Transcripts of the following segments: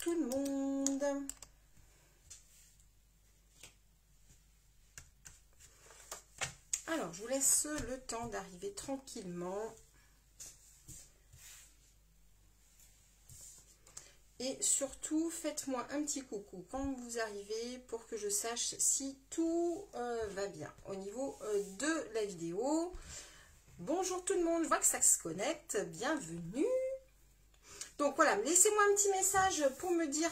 tout le monde. Alors, je vous laisse le temps d'arriver tranquillement. Et surtout, faites-moi un petit coucou quand vous arrivez pour que je sache si tout va bien au niveau de la vidéo. Bonjour tout le monde, je vois que ça se connecte, bienvenue. Donc voilà, laissez-moi un petit message pour me dire,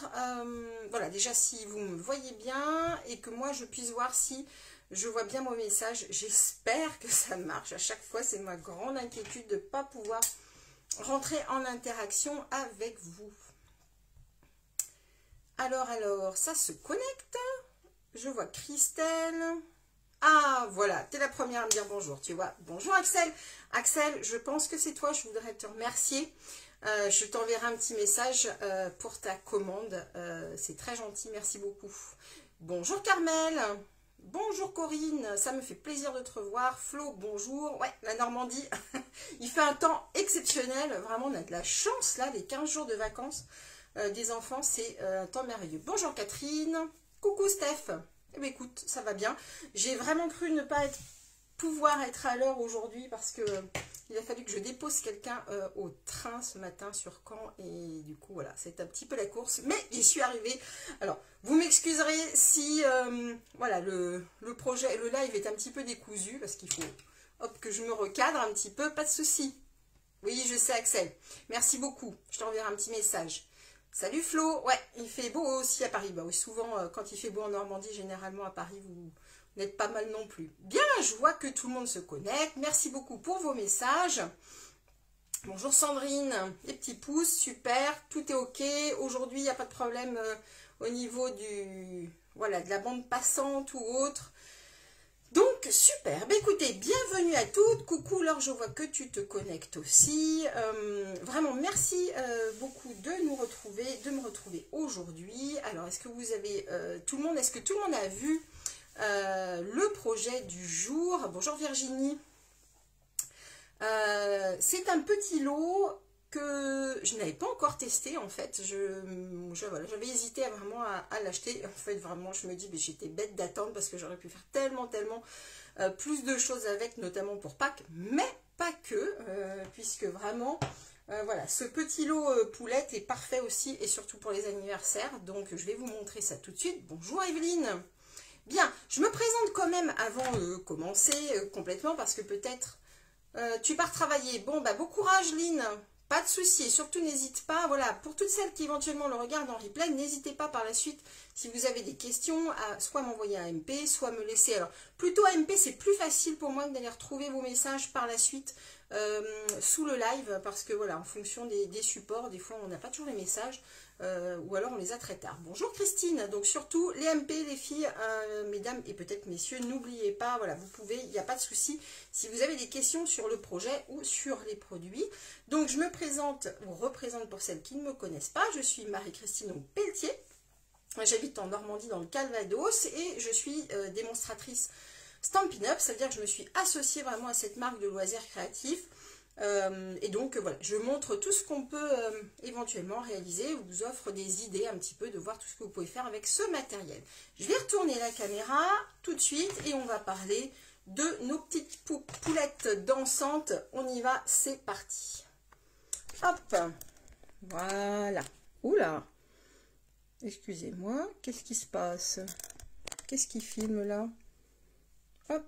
voilà, déjà si vous me voyez bien et que moi je puisse voir si je vois bien mon message. J'espère que ça marche. À chaque fois, c'est ma grande inquiétude de ne pas pouvoir rentrer en interaction avec vous. Alors, ça se connecte. Je vois Christelle. Ah, voilà, tu es la première à me dire bonjour, tu vois. Bonjour Axel. Axel, je pense que c'est toi, je voudrais te remercier. Je t'enverrai un petit message pour ta commande. C'est très gentil, merci beaucoup. Bonjour Carmel. Bonjour Corinne, ça me fait plaisir de te revoir. Flo, bonjour. Ouais, la Normandie, il fait un temps exceptionnel. Vraiment, on a de la chance là, les 15 jours de vacances. Des enfants, c'est un temps merveilleux. Bonjour Catherine, coucou Steph. Eh bien, écoute, ça va bien. J'ai vraiment cru ne pas pouvoir être à l'heure aujourd'hui parce que il a fallu que je dépose quelqu'un au train ce matin sur Caen et du coup voilà, c'est un petit peu la course, mais j'y suis arrivée. Alors, vous m'excuserez si voilà, le projet, le live est un petit peu décousu parce qu'il faut hop, que je me recadre un petit peu, pas de souci. Oui, je sais Axel, merci beaucoup, je t'enverrai un petit message. Salut Flo, ouais, il fait beau aussi à Paris. Bah oui, souvent, quand il fait beau en Normandie, généralement à Paris, vous n'êtes pas mal non plus. Bien, je vois que tout le monde se connecte. Merci beaucoup pour vos messages. Bonjour Sandrine, les petits pouces, super, tout est ok. Aujourd'hui, il n'y a pas de problème au niveau voilà, de la bande passante ou autre. Donc, super. Bah, écoutez, bienvenue à toutes. Coucou, Laure, je vois que tu te connectes aussi. Vraiment, merci beaucoup de me retrouver aujourd'hui. Alors, est-ce que vous avez, est-ce que tout le monde a vu le projet du jour? Bonjour Virginie. C'est un petit lot que je n'avais pas encore testé en fait. Voilà, j'avais hésité vraiment à l'acheter. En fait, vraiment, je me dis, mais j'étais bête d'attendre parce que j'aurais pu faire tellement plus de choses avec, notamment pour Pâques, mais pas que, puisque vraiment, voilà, ce petit lot poulette est parfait aussi et surtout pour les anniversaires. Donc, je vais vous montrer ça tout de suite. Bonjour Evelyne. Bien, je me présente quand même avant de commencer complètement parce que peut-être tu pars travailler. Bon, bah, bon courage Lynn. Pas de souci, et surtout n'hésite pas, voilà, pour toutes celles qui éventuellement le regardent en replay, n'hésitez pas par la suite, si vous avez des questions, à soit m'envoyer un MP, soit me laisser, alors plutôt un MP, c'est plus facile pour moi d'aller retrouver vos messages par la suite sous le live, parce que voilà, en fonction des supports, des fois on n'a pas toujours les messages, ou alors on les a très tard. Bonjour Christine, donc surtout les MP, les filles, mesdames et peut-être messieurs, n'oubliez pas, voilà, vous pouvez, il n'y a pas de souci, si vous avez des questions sur le projet ou sur les produits. Donc je me présente, ou représente pour celles qui ne me connaissent pas, je suis Marie-Christine Pelletier, j'habite en Normandie dans le Calvados et je suis démonstratrice Stampin' Up, c'est-à-dire que je me suis associée vraiment à cette marque de loisirs créatifs. Et donc voilà, je montre tout ce qu'on peut éventuellement réaliser, je vous offre des idées un petit peu de voir tout ce que vous pouvez faire avec ce matériel. Je vais retourner la caméra tout de suite et on va parler de nos petites poulettes dansantes. On y va, c'est parti. Hop, voilà. Oula, excusez-moi, qu'est-ce qui se passe? Qu'est-ce qui filme là? Hop,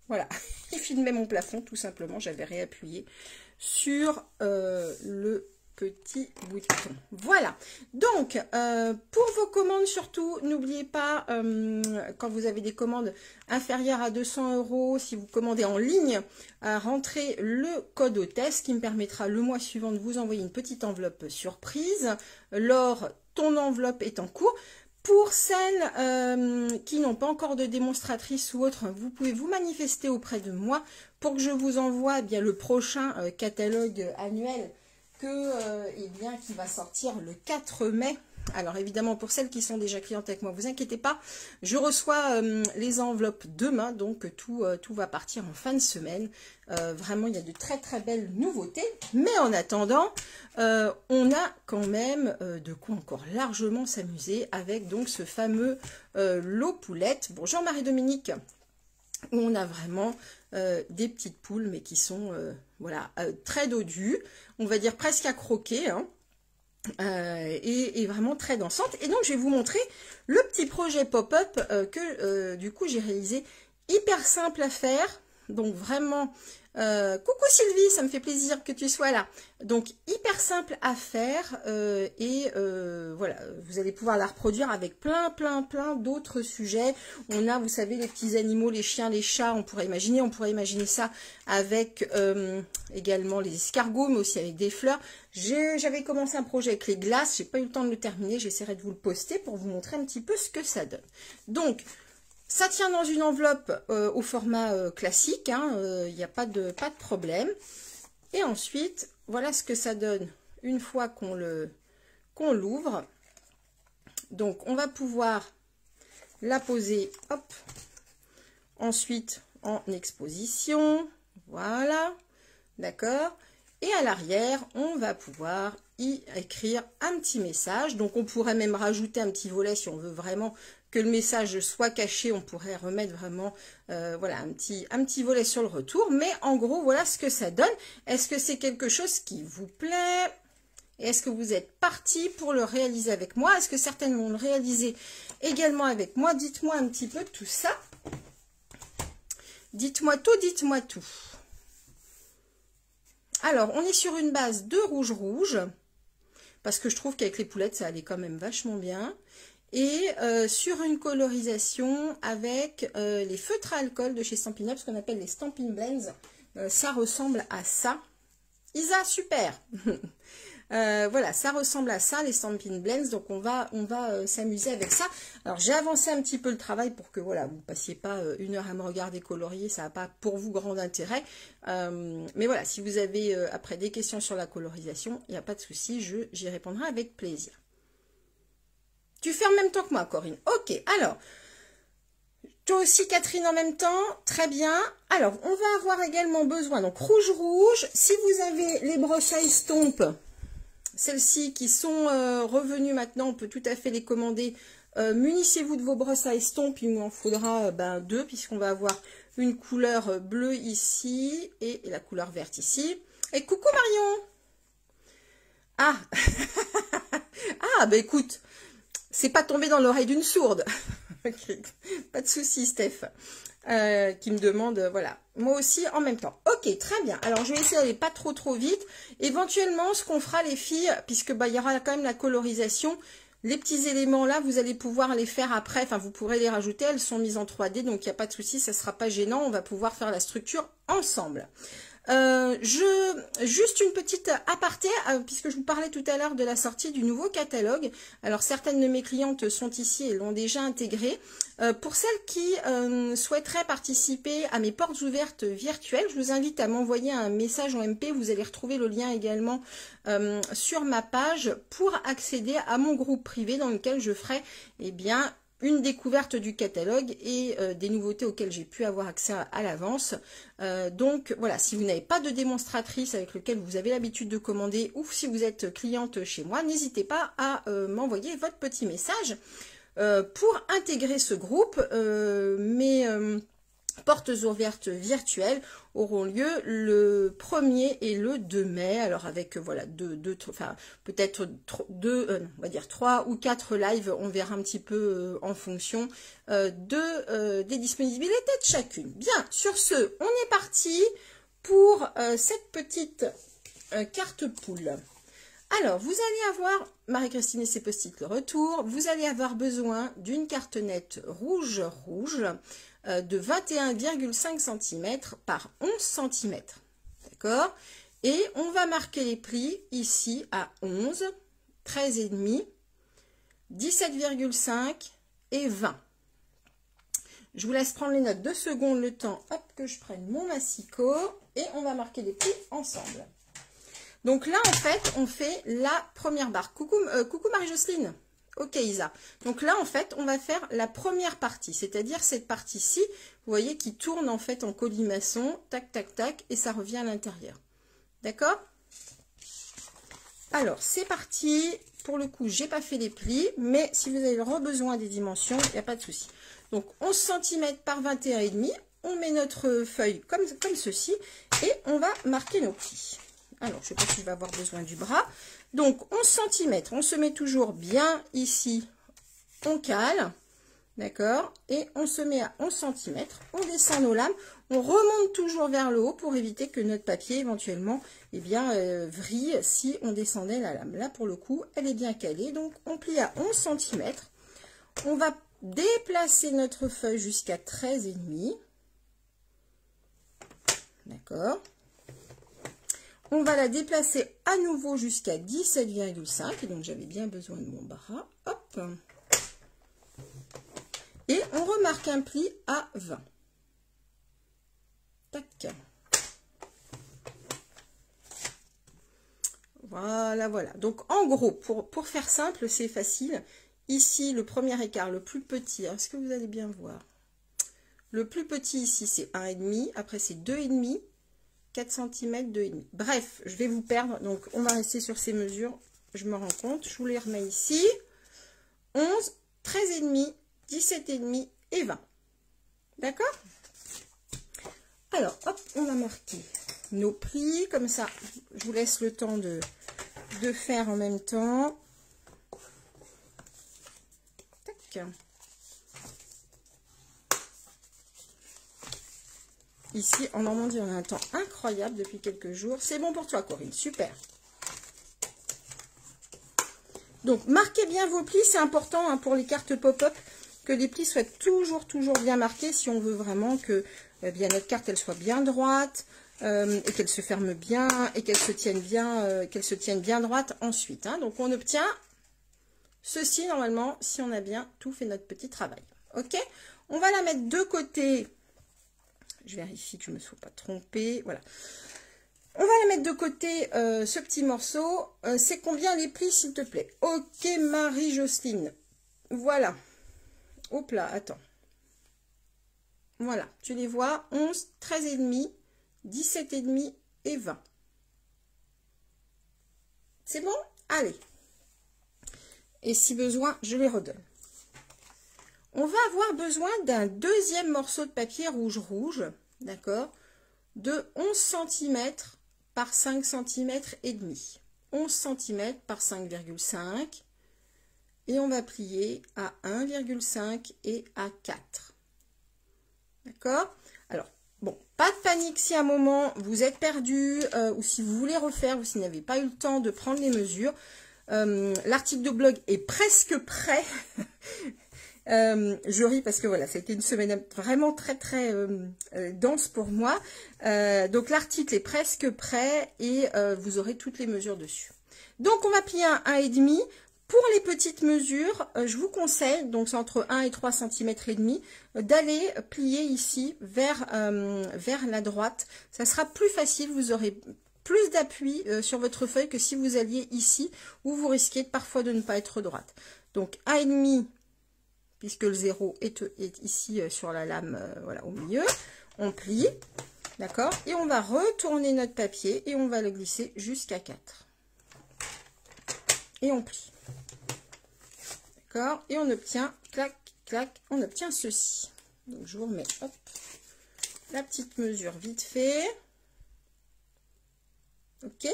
voilà, il filmait mon plafond tout simplement, j'avais réappuyé sur le petit bouton. Voilà, donc pour vos commandes surtout, n'oubliez pas, quand vous avez des commandes inférieures à 200 €, si vous commandez en ligne, à rentrer le code hôtesse qui me permettra le mois suivant de vous envoyer une petite enveloppe surprise. Laure, ton enveloppe est en cours. Pour celles qui n'ont pas encore de démonstratrice ou autre, vous pouvez vous manifester auprès de moi pour que je vous envoie bien le prochain catalogue annuel qui va sortir le 4 mai. Alors évidemment, pour celles qui sont déjà clientes avec moi, vous inquiétez pas, je reçois les enveloppes demain, donc tout va partir en fin de semaine. Vraiment, il y a de très belles nouveautés. Mais en attendant, on a quand même de quoi encore largement s'amuser avec donc ce fameux lot poulette. Bonjour Marie-Dominique, où on a vraiment des petites poules, mais qui sont voilà, très dodues, on va dire presque à croquer, hein. Et vraiment très dansante. Et donc je vais vous montrer le petit projet pop-up que du coup j'ai réalisé, hyper simple à faire, donc vraiment coucou Sylvie, ça me fait plaisir que tu sois là. Donc hyper simple à faire voilà, vous allez pouvoir la reproduire avec plein d'autres sujets. On a, vous savez, les petits animaux, les chiens, les chats, on pourrait imaginer ça avec également les escargots, mais aussi avec des fleurs. J'avais commencé un projet avec les glaces, j'ai pas eu le temps de le terminer, j'essaierai de vous le poster pour vous montrer un petit peu ce que ça donne. Donc ça tient dans une enveloppe au format classique, hein, il n'y a pas de problème. Et ensuite, voilà ce que ça donne une fois qu'on l'ouvre. Donc, on va pouvoir la poser, hop, ensuite en exposition, voilà, d'accord. Et à l'arrière, on va pouvoir y écrire un petit message. Donc, on pourrait même rajouter un petit volet si on veut vraiment que le message soit caché. On pourrait remettre vraiment voilà, un petit volet sur le retour. Mais en gros, voilà ce que ça donne. Est-ce que c'est quelque chose qui vous plaît? Et est-ce que vous êtes parti pour le réaliser avec moi? Est-ce que certaines vont le réaliser également avec moi? Dites-moi un petit peu tout ça. Dites-moi tout, dites-moi tout. Alors, on est sur une base de rouge, parce que je trouve qu'avec les poulettes, ça allait quand même vachement bien. Et sur une colorisation avec les feutres à alcool de chez Stampin' Up, ce qu'on appelle les Stampin' Blends. Ça ressemble à ça. Isa, super. Voilà, ça ressemble à ça, les Stampin' Blends. Donc, on va s'amuser avec ça. Alors, j'ai avancé un petit peu le travail pour que, voilà, vous ne passiez pas une heure à me regarder colorier. Ça n'a pas pour vous grand intérêt. Mais voilà, si vous avez après des questions sur la colorisation, il n'y a pas de souci, j'y répondrai avec plaisir. Tu fais en même temps que moi, Corinne. Ok, alors, toi aussi, Catherine, en même temps. Très bien. Alors, on va avoir également besoin, donc rouge. Si vous avez les brosses à estompe, celles-ci qui sont revenues maintenant, on peut tout à fait les commander. Munissez-vous de vos brosses à estompe, il nous en faudra deux, puisqu'on va avoir une couleur bleue ici et la couleur verte ici. Et coucou Marion. Ah, ah, bah écoute, c'est pas tombé dans l'oreille d'une sourde. Pas de souci, Steph. Qui me demande, voilà, moi aussi en même temps. Ok, très bien. Alors, je vais essayer d'aller pas trop vite. Éventuellement, ce qu'on fera, les filles, puisque il y aura quand même la colorisation, les petits éléments là, vous allez pouvoir les faire après. Enfin, vous pourrez les rajouter. Elles sont mises en 3D, donc il n'y a pas de souci, ça sera pas gênant. On va pouvoir faire la structure ensemble. Juste une petite aparté, puisque je vous parlais tout à l'heure de la sortie du nouveau catalogue. Alors certaines de mes clientes sont ici et l'ont déjà intégré. Pour celles qui souhaiteraient participer à mes portes ouvertes virtuelles, je vous invite à m'envoyer un message en MP. Vous allez retrouver le lien également sur ma page pour accéder à mon groupe privé dans lequel je ferai une découverte du catalogue et des nouveautés auxquelles j'ai pu avoir accès à l'avance. Donc voilà, si vous n'avez pas de démonstratrice avec lequel vous avez l'habitude de commander ou si vous êtes cliente chez moi, n'hésitez pas à m'envoyer votre petit message pour intégrer ce groupe. Mes portes ouvertes virtuelles auront lieu le 1er et le 2 mai. Alors avec voilà peut-être on va dire 3 ou 4 lives, on verra un petit peu en fonction des disponibilités de chacune. Bien, sur ce, on est parti pour cette petite carte poule. Alors, vous allez avoir, Marie-Christine et ses post-it le retour, vous allez avoir besoin d'une carte nette rouge de 21,5 cm par 11 cm. D'accord? Et on va marquer les plis ici à 11, 13,5, 17,5 et 20. Je vous laisse prendre les notes 2 secondes, le temps que je prenne mon massicot et on va marquer les plis ensemble. Donc là, en fait, on fait la première barre. Coucou Marie-Jocelyne. Ok, Isa. Donc là, en fait, on va faire la première partie, c'est-à-dire cette partie-ci, vous voyez, qui tourne en fait en colimaçon, tac, tac, tac, et ça revient à l'intérieur. D'accord? Alors, c'est parti. Pour le coup, j'ai pas fait les plis, mais si vous avez besoin des dimensions, il n'y a pas de souci. Donc, 11 cm par 21,5. On met notre feuille comme ceci et on va marquer nos plis. Alors, je ne sais pas si je vais avoir besoin du bras. Donc, 11 cm. On se met toujours bien ici. On cale. D'accord? Et on se met à 11 cm. On descend nos lames. On remonte toujours vers le haut pour éviter que notre papier, éventuellement, eh bien, vrille si on descendait la lame. Là, pour le coup, elle est bien calée. Donc, on plie à 11 cm. On va déplacer notre feuille jusqu'à 13,5. D'accord. On va la déplacer à nouveau jusqu'à 17,5. Donc, j'avais bien besoin de mon bras. Hop. Et on remarque un pli à 20. Tac. Voilà, voilà. Donc, en gros, pour faire simple, c'est facile. Ici, le premier écart, le plus petit. Est-ce que vous allez bien voir? Le plus petit ici, c'est 1,5. Après, c'est 2,5. 4 cm, 2,5. Bref, je vais vous perdre. Donc, on va rester sur ces mesures. Je me rends compte. Je vous les remets ici. 11, 13,5, 17,5 et 20. D'accord? Alors, hop, on va marquer nos plis. Comme ça, je vous laisse le temps de faire en même temps. Tac. Ici, en Normandie, on a un temps incroyable depuis quelques jours. C'est bon pour toi, Corinne. Super. Donc, marquez bien vos plis. C'est important hein, pour les cartes pop-up que les plis soient toujours bien marqués si on veut vraiment que bien, notre carte elle soit bien droite et qu'elle se ferme bien et qu'elle se tienne bien droite ensuite. Hein. Donc, on obtient ceci normalement si on a bien tout fait notre petit travail. Ok? On va la mettre de côté. Je vérifie que je ne me sois pas trompée. Voilà. On va la mettre de côté, ce petit morceau. C'est combien les plis, s'il te plaît? Ok, Marie-Jocelyne. Voilà. Hop là, attends. Voilà, tu les vois. 11, 13,5, 17,5 et 20. C'est bon? Allez. Et si besoin, je les redonne. On va avoir besoin d'un deuxième morceau de papier rouge, d'accord, de 11 cm par 5 cm et demi. 11 cm par 5,5 et on va plier à 1,5 et à 4. D'accord? Alors, bon, pas de panique si à un moment vous êtes perdu ou si vous voulez refaire ou si vous n'avez pas eu le temps de prendre les mesures. L'article de blog est presque prêt. Je ris parce que voilà, ça a été une semaine vraiment très dense pour moi. Donc l'article est presque prêt et vous aurez toutes les mesures dessus. Donc on va plier un 1,5. Pour les petites mesures, je vous conseille, donc c'est entre 1 et 3 cm et demi, d'aller plier ici vers la droite. Ça sera plus facile, vous aurez plus d'appui sur votre feuille que si vous alliez ici où vous risquez parfois de ne pas être droite. Donc 1,5. Puisque le 0 est ici sur la lame, voilà, au milieu. On plie, d'accord? Et on va retourner notre papier et on va le glisser jusqu'à 4. Et on plie. D'accord? Et on obtient, clac, clac, on obtient ceci. Donc, je vous remets, hop, la petite mesure vite fait. Ok?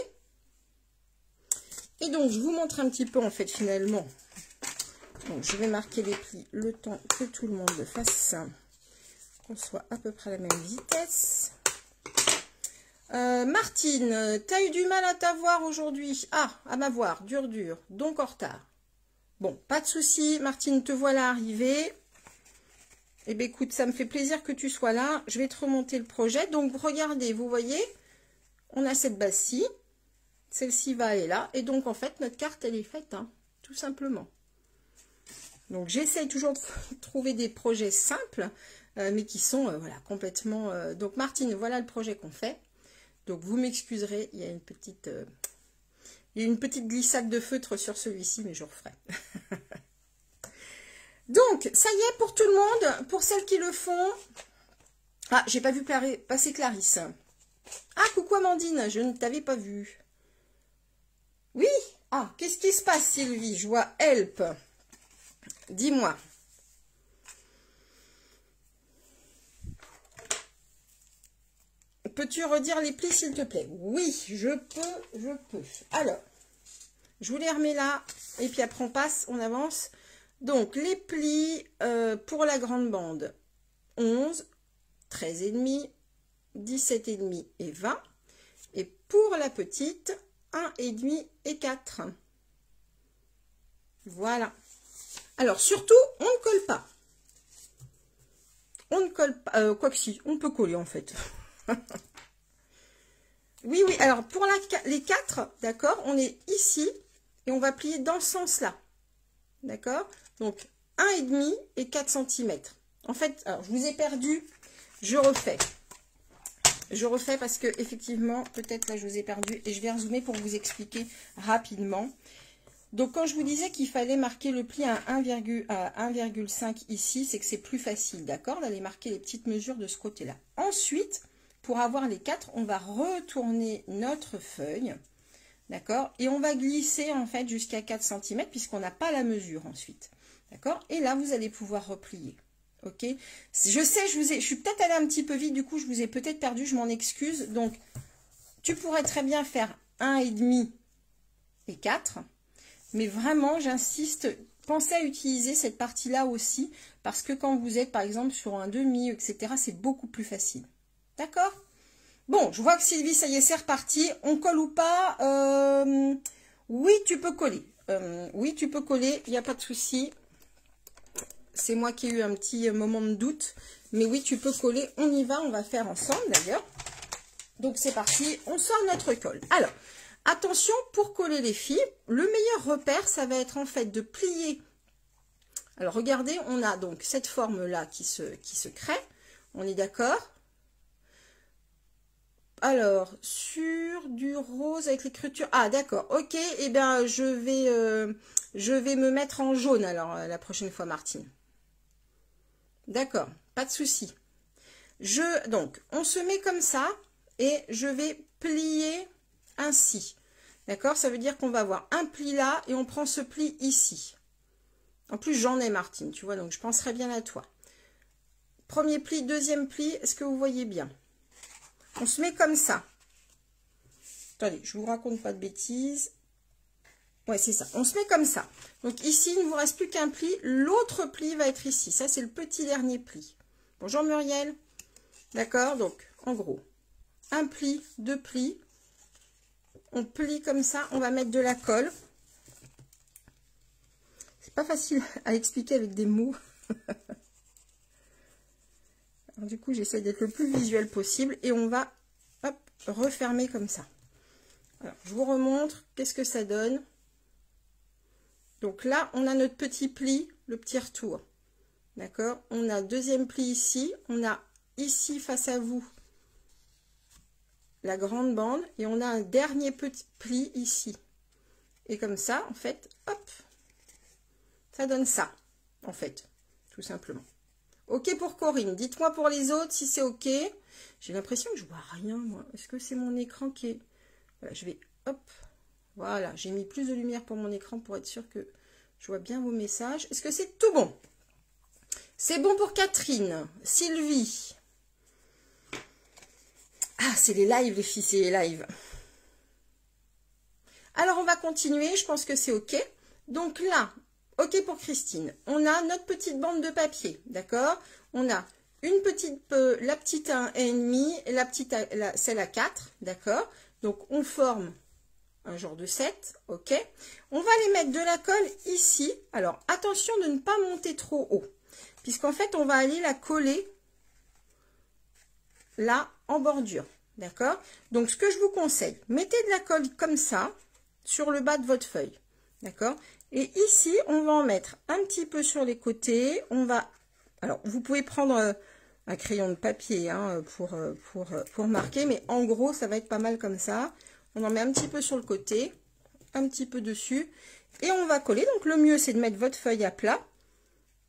Et donc, je vous montre un petit peu, en fait, finalement. Donc, je vais marquer les plis le temps que tout le monde le fasse, qu'on soit à peu près à la même vitesse. Martine, tu as eu du mal à t'avoir aujourd'hui? Ah, à m'avoir, dur, donc en retard. Bon, pas de souci, Martine, te voilà arrivée. Eh bien, écoute, ça me fait plaisir que tu sois là. Je vais te remonter le projet. Donc, regardez, vous voyez, on a cette base-ci. Celle-ci va aller là. Et donc, en fait, notre carte, elle est faite, hein, tout simplement. Donc, j'essaye toujours de trouver des projets simples, mais qui sont voilà, complètement... Donc, Martine, voilà le projet qu'on fait. Donc, vous m'excuserez, il y a une petite glissade de feutre sur celui-ci, mais je referai. Donc, ça y est pour tout le monde, pour celles qui le font. Ah, j'ai pas vu passer Clarisse. Ah, coucou Amandine, je ne t'avais pas vue. Oui, Ah, qu'est-ce qui se passe, Sylvie? Je vois help. Dis-moi. Peux-tu redire les plis, s'il te plaît? Oui, je peux. Alors, je vous les remets là. Et puis après, on passe, on avance. Donc, les plis pour la grande bande, 11, 13,5, 17,5 et 20. Et pour la petite, 1,5 et 4. Voilà. Alors, surtout, on ne colle pas. On ne colle pas. Quoi que si, on peut coller en fait. Oui, oui. Alors, pour les 4, d'accord, on est ici et on va plier dans ce sens-là. D'accord? Donc, 1,5 et 4 cm. En fait, alors, je vous ai perdu. Je refais. Je refais parce que, effectivement, peut-être là, je vous ai perdu. Et je vais rezoomer pour vous expliquer rapidement. Donc, quand je vous disais qu'il fallait marquer le pli à 1,5 ici, c'est que c'est plus facile, d'accord, d'aller marquer les petites mesures de ce côté-là. Ensuite, pour avoir les 4, on va retourner notre feuille, d'accord, et on va glisser, en fait, jusqu'à 4 cm, puisqu'on n'a pas la mesure ensuite, d'accord. Et là, vous allez pouvoir replier, ok. Je sais, je suis peut-être allée un petit peu vite, du coup, je vous ai peut-être perdu, je m'en excuse. Donc, tu pourrais très bien faire 1,5 et 4. Mais vraiment, j'insiste, pensez à utiliser cette partie-là aussi, parce que quand vous êtes, par exemple, sur un demi, etc., c'est beaucoup plus facile. D'accord? Bon, je vois que Sylvie, ça y est, c'est reparti. On colle ou pas? Oui, tu peux coller. Oui, tu peux coller, il n'y a pas de souci. C'est moi qui ai eu un petit moment de doute. Mais oui, tu peux coller. On y va, on va faire ensemble, d'ailleurs. Donc, c'est parti. On sort notre colle. Alors, attention, pour coller les filles, le meilleur repère, ça va être en fait de plier. Alors, regardez, on a donc cette forme-là qui se crée. On est d'accord? Alors, sur du rose avec l'écriture... Ah, d'accord, ok. Eh bien, je vais me mettre en jaune, alors, la prochaine fois, Martine. D'accord, pas de souci. Donc, on se met comme ça et je vais plier ainsi. D'accord? Ça veut dire qu'on va avoir un pli là et on prend ce pli ici. En plus, j'en ai, Martine, tu vois, donc je penserai bien à toi. Premier pli, deuxième pli, est-ce que vous voyez bien? On se met comme ça. Attendez, je vous raconte pas de bêtises. Ouais, c'est ça. On se met comme ça. Donc ici, il ne vous reste plus qu'un pli. L'autre pli va être ici. Ça, c'est le petit dernier pli. Bonjour Muriel. D'accord? Donc, en gros, un pli, deux plis. On plie comme ça. On va mettre de la colle. C'est pas facile à expliquer avec des mots. Alors, du coup, j'essaie d'être le plus visuel possible. Et on va, hop, refermer comme ça. Alors, je vous remontre. Qu'est-ce que ça donne? Donc là, on a notre petit pli, le petit retour. D'accord? On a deuxième pli ici. On a ici, face à vous, la grande bande. Et on a un dernier petit pli ici. Et comme ça, en fait, hop, ça donne ça, en fait, tout simplement. Ok pour Corinne. Dites-moi pour les autres si c'est ok. J'ai l'impression que je vois rien, moi. Est-ce que c'est mon écran qui est... Voilà, je vais... Hop. Voilà. J'ai mis plus de lumière pour mon écran pour être sûr que je vois bien vos messages. Est-ce que c'est tout bon? C'est bon pour Catherine. Sylvie. Ah, c'est les lives, les filles, c'est les lives. Alors, on va continuer. Je pense que c'est ok. Donc là... Ok pour Christine, on a notre petite bande de papier, d'accord? On a une petite, la petite à 1,5 et la petite, celle à 4, d'accord? Donc on forme un genre de 7, ok? On va aller mettre de la colle ici. Alors attention de ne pas monter trop haut, puisqu'en fait on va aller la coller là en bordure, d'accord? Donc ce que je vous conseille, mettez de la colle comme ça sur le bas de votre feuille, d'accord? Et ici, on va en mettre un petit peu sur les côtés. On va, alors, vous pouvez prendre un crayon de papier hein, pour marquer, mais en gros, ça va être pas mal comme ça. On en met un petit peu sur le côté, un petit peu dessus, et on va coller. Donc, le mieux, c'est de mettre votre feuille à plat,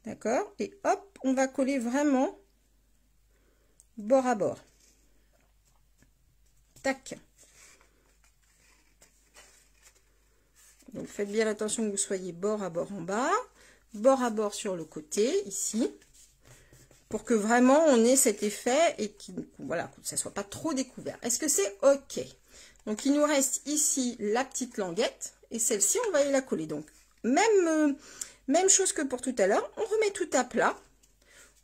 d'accord? Et hop, on va coller vraiment bord à bord. Tac. Donc faites bien attention que vous soyez bord à bord en bas, bord à bord sur le côté, ici, pour que vraiment on ait cet effet et voilà, que ça ne soit pas trop découvert. Est-ce que c'est OK? Donc il nous reste ici la petite languette, et celle-ci on va aller la coller. Donc même chose que pour tout à l'heure, on remet tout à plat,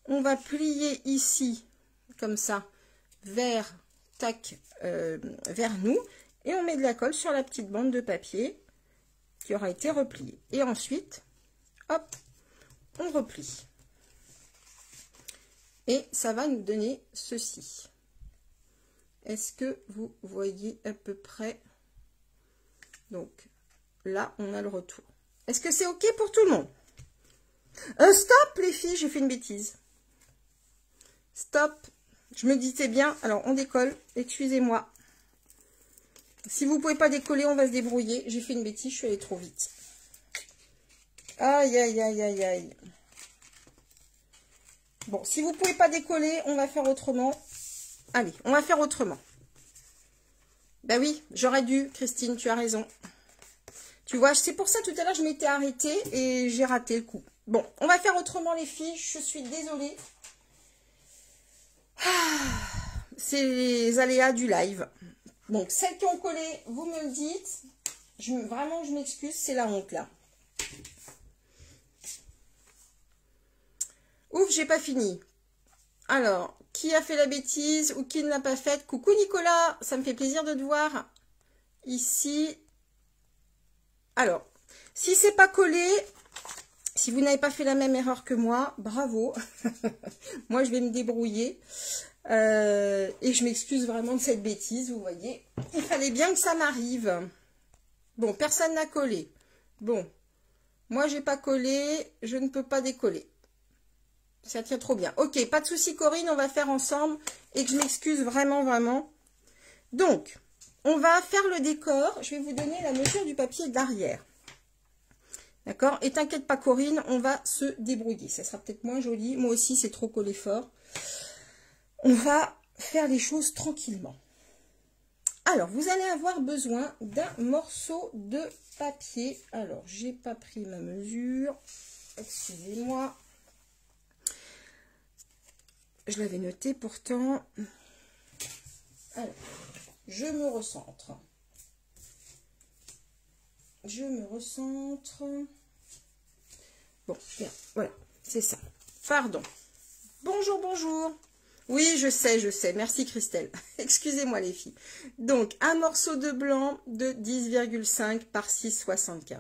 on va plier ici, comme ça, vers nous, et on met de la colle sur la petite bande de papier qui aura été repliée. Et ensuite, hop, on replie. Et ça va nous donner ceci. Est-ce que vous voyez à peu près? Donc, là, on a le retour. Est-ce que c'est OK pour tout le monde? Stop, les filles, j'ai fait une bêtise. Stop. Je me disais bien. Alors, on décolle. Excusez-moi. Si vous ne pouvez pas décoller, on va se débrouiller. J'ai fait une bêtise, je suis allée trop vite. Aïe, aïe, aïe, aïe, aïe. Bon, si vous ne pouvez pas décoller, on va faire autrement. Allez, on va faire autrement. Ben oui, j'aurais dû, Christine, tu as raison. Tu vois, c'est pour ça, tout à l'heure, je m'étais arrêtée et j'ai raté le coup. Bon, on va faire autrement, les filles. Je suis désolée. C'est les aléas du live. Donc, celles qui ont collé, vous me le dites. Vraiment, je m'excuse, c'est la honte, là. Ouf, j'ai pas fini. Alors, qui a fait la bêtise ou qui ne l'a pas faite? Coucou Nicolas, ça me fait plaisir de te voir. Ici. Alors, si c'est pas collé, si vous n'avez pas fait la même erreur que moi, bravo. Moi, je vais me débrouiller. Et je m'excuse vraiment de cette bêtise, vous voyez. Il fallait bien que ça m'arrive. Bon, personne n'a collé. Bon, moi, j'ai pas collé, je ne peux pas décoller. Ça tient trop bien. Ok, pas de souci Corinne, on va faire ensemble et que je m'excuse vraiment, vraiment. Donc, on va faire le décor. Je vais vous donner la mesure du papier d'arrière. D'accord? Et t'inquiète pas Corinne, on va se débrouiller. Ça sera peut-être moins joli. Moi aussi, c'est trop collé fort. On va faire les choses tranquillement. Alors, vous allez avoir besoin d'un morceau de papier. Alors, j'ai pas pris ma mesure. Excusez-moi. Je l'avais noté pourtant. Alors, je me recentre. Je me recentre. Bon, bien, voilà, c'est ça. Pardon. Bonjour, bonjour. Oui, je sais. Merci Christelle. Excusez-moi les filles. Donc, un morceau de blanc de 10,5 par 6,75.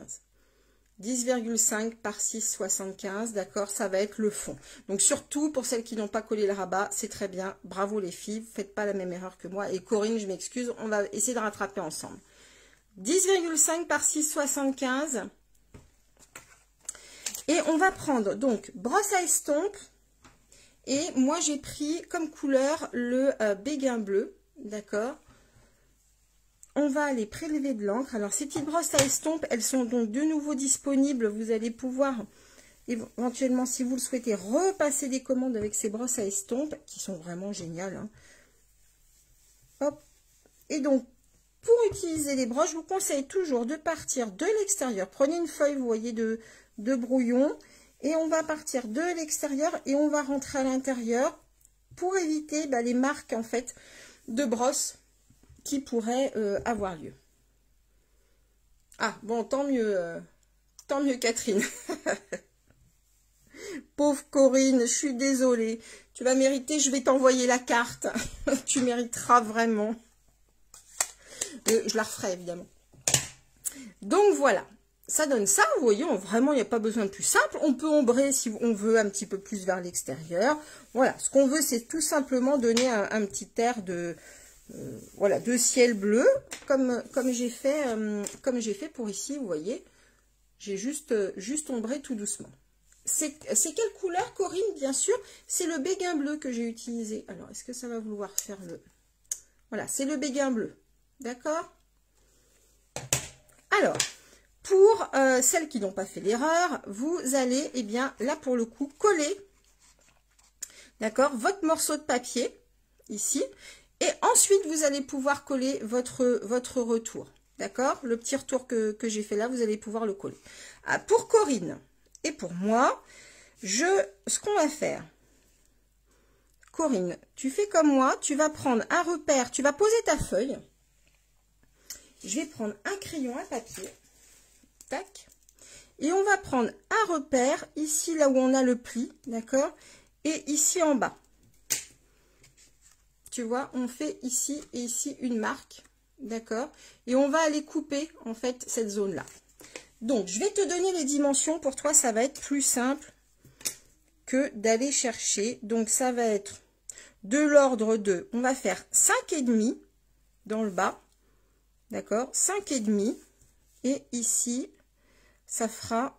10,5 par 6,75, d'accord, ça va être le fond. Donc surtout pour celles qui n'ont pas collé le rabat, c'est très bien, bravo les filles, vous ne faites pas la même erreur que moi. Et Corinne, je m'excuse, on va essayer de rattraper ensemble. 10,5 par 6,75. Et on va prendre donc brosse à estompe. Et moi j'ai pris comme couleur le béguin bleu, d'accord. On va aller prélever de l'encre. Alors, ces petites brosses à estompe, elles sont donc de nouveau disponibles. Vous allez pouvoir, éventuellement, si vous le souhaitez, repasser des commandes avec ces brosses à estompe, qui sont vraiment géniales. Hein. Hop. Et donc, pour utiliser les brosses, je vous conseille toujours de partir de l'extérieur. Prenez une feuille, vous voyez, de brouillon. Et on va partir de l'extérieur et on va rentrer à l'intérieur pour éviter les marques, en fait, de brosse qui pourrait avoir lieu. Ah, bon, tant mieux Catherine. Pauvre Corinne, je suis désolée. Tu vas mériter, je vais t'envoyer la carte. Tu mériteras vraiment. Je la referai, évidemment. Donc, voilà. Ça donne ça, vous voyez, vraiment, il n'y a pas besoin de plus simple. On peut ombrer si on veut un petit peu plus vers l'extérieur. Voilà, ce qu'on veut, c'est tout simplement donner un petit air de... voilà, de ciel bleu, comme j'ai fait pour ici, vous voyez. J'ai juste ombré tout doucement. C'est quelle couleur, Corinne? Bien sûr, c'est le béguin bleu que j'ai utilisé. Alors, est-ce que ça va vouloir faire le... Voilà, c'est le béguin bleu. D'accord? Alors, pour celles qui n'ont pas fait l'erreur, vous allez, eh bien, là, pour le coup, coller, d'accord, votre morceau de papier, ici. Et ensuite, vous allez pouvoir coller votre retour. D'accord? Le petit retour que j'ai fait là, vous allez pouvoir le coller. Ah, pour Corinne et pour moi, ce qu'on va faire, Corinne, tu fais comme moi, tu vas prendre un repère, tu vas poser ta feuille. Je vais prendre un crayon à papier. Tac. Et on va prendre un repère ici, là où on a le pli, d'accord? Et ici en bas. Tu vois, on fait ici et ici une marque, d'accord? Et on va aller couper, en fait, cette zone-là. Donc, je vais te donner les dimensions. Pour toi, ça va être plus simple que d'aller chercher. Donc, ça va être de l'ordre de, on va faire 5,5 dans le bas, d'accord? 5,5. Et ici, ça fera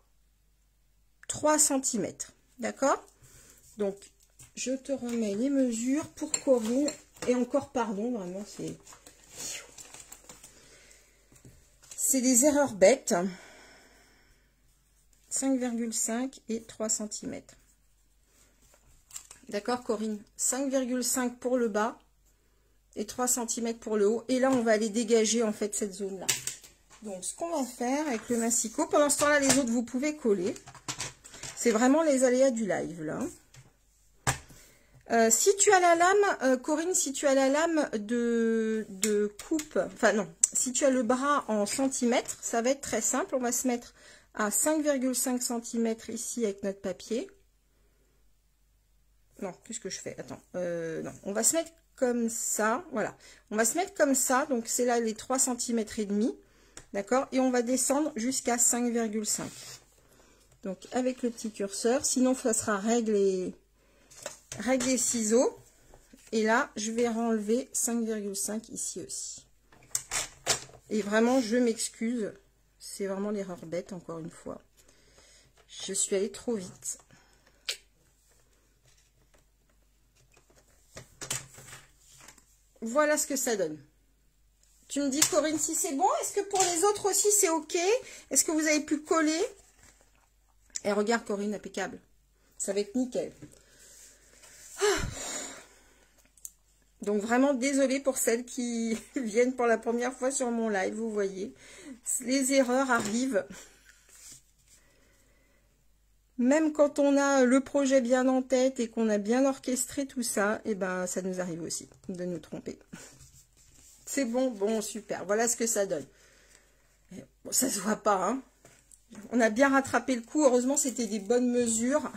3 cm, d'accord? Donc, je te remets les mesures pour Corinne. Et encore, pardon, vraiment, c'est des erreurs bêtes. 5,5 et 3 cm. D'accord, Corinne? 5,5 pour le bas et 3 cm pour le haut. Et là, on va aller dégager, en fait, cette zone-là. Donc, ce qu'on va faire avec le massicot, pendant ce temps-là, les autres, vous pouvez coller. C'est vraiment les aléas du live, là. Si tu as la lame, Corinne, si tu as la lame de coupe, enfin non, si tu as le bras en centimètres, ça va être très simple. On va se mettre à 5,5 cm ici avec notre papier. Non, qu'est-ce que je fais? Attends, non, on va se mettre comme ça, voilà. On va se mettre comme ça, donc c'est là les 3 cm et demi, d'accord? Et on va descendre jusqu'à 5,5. Donc avec le petit curseur, sinon ça sera règle et ciseaux. Et là, je vais enlever 5,5 ici aussi. Et vraiment, je m'excuse. C'est vraiment l'erreur bête, encore une fois. Je suis allée trop vite. Voilà ce que ça donne. Tu me dis, Corinne, si c'est bon. Est-ce que pour les autres aussi, c'est OK? Est-ce que vous avez pu coller? Et regarde, Corinne, impeccable. Ça va être nickel. Donc vraiment désolée pour celles qui viennent pour la première fois sur mon live, vous voyez. Les erreurs arrivent. Même quand on a le projet bien en tête et qu'on a bien orchestré tout ça, et ben ça nous arrive aussi de nous tromper. C'est bon, bon, super. Voilà ce que ça donne. Bon, ça se voit pas, hein. On a bien rattrapé le coup. Heureusement, c'était des bonnes mesures.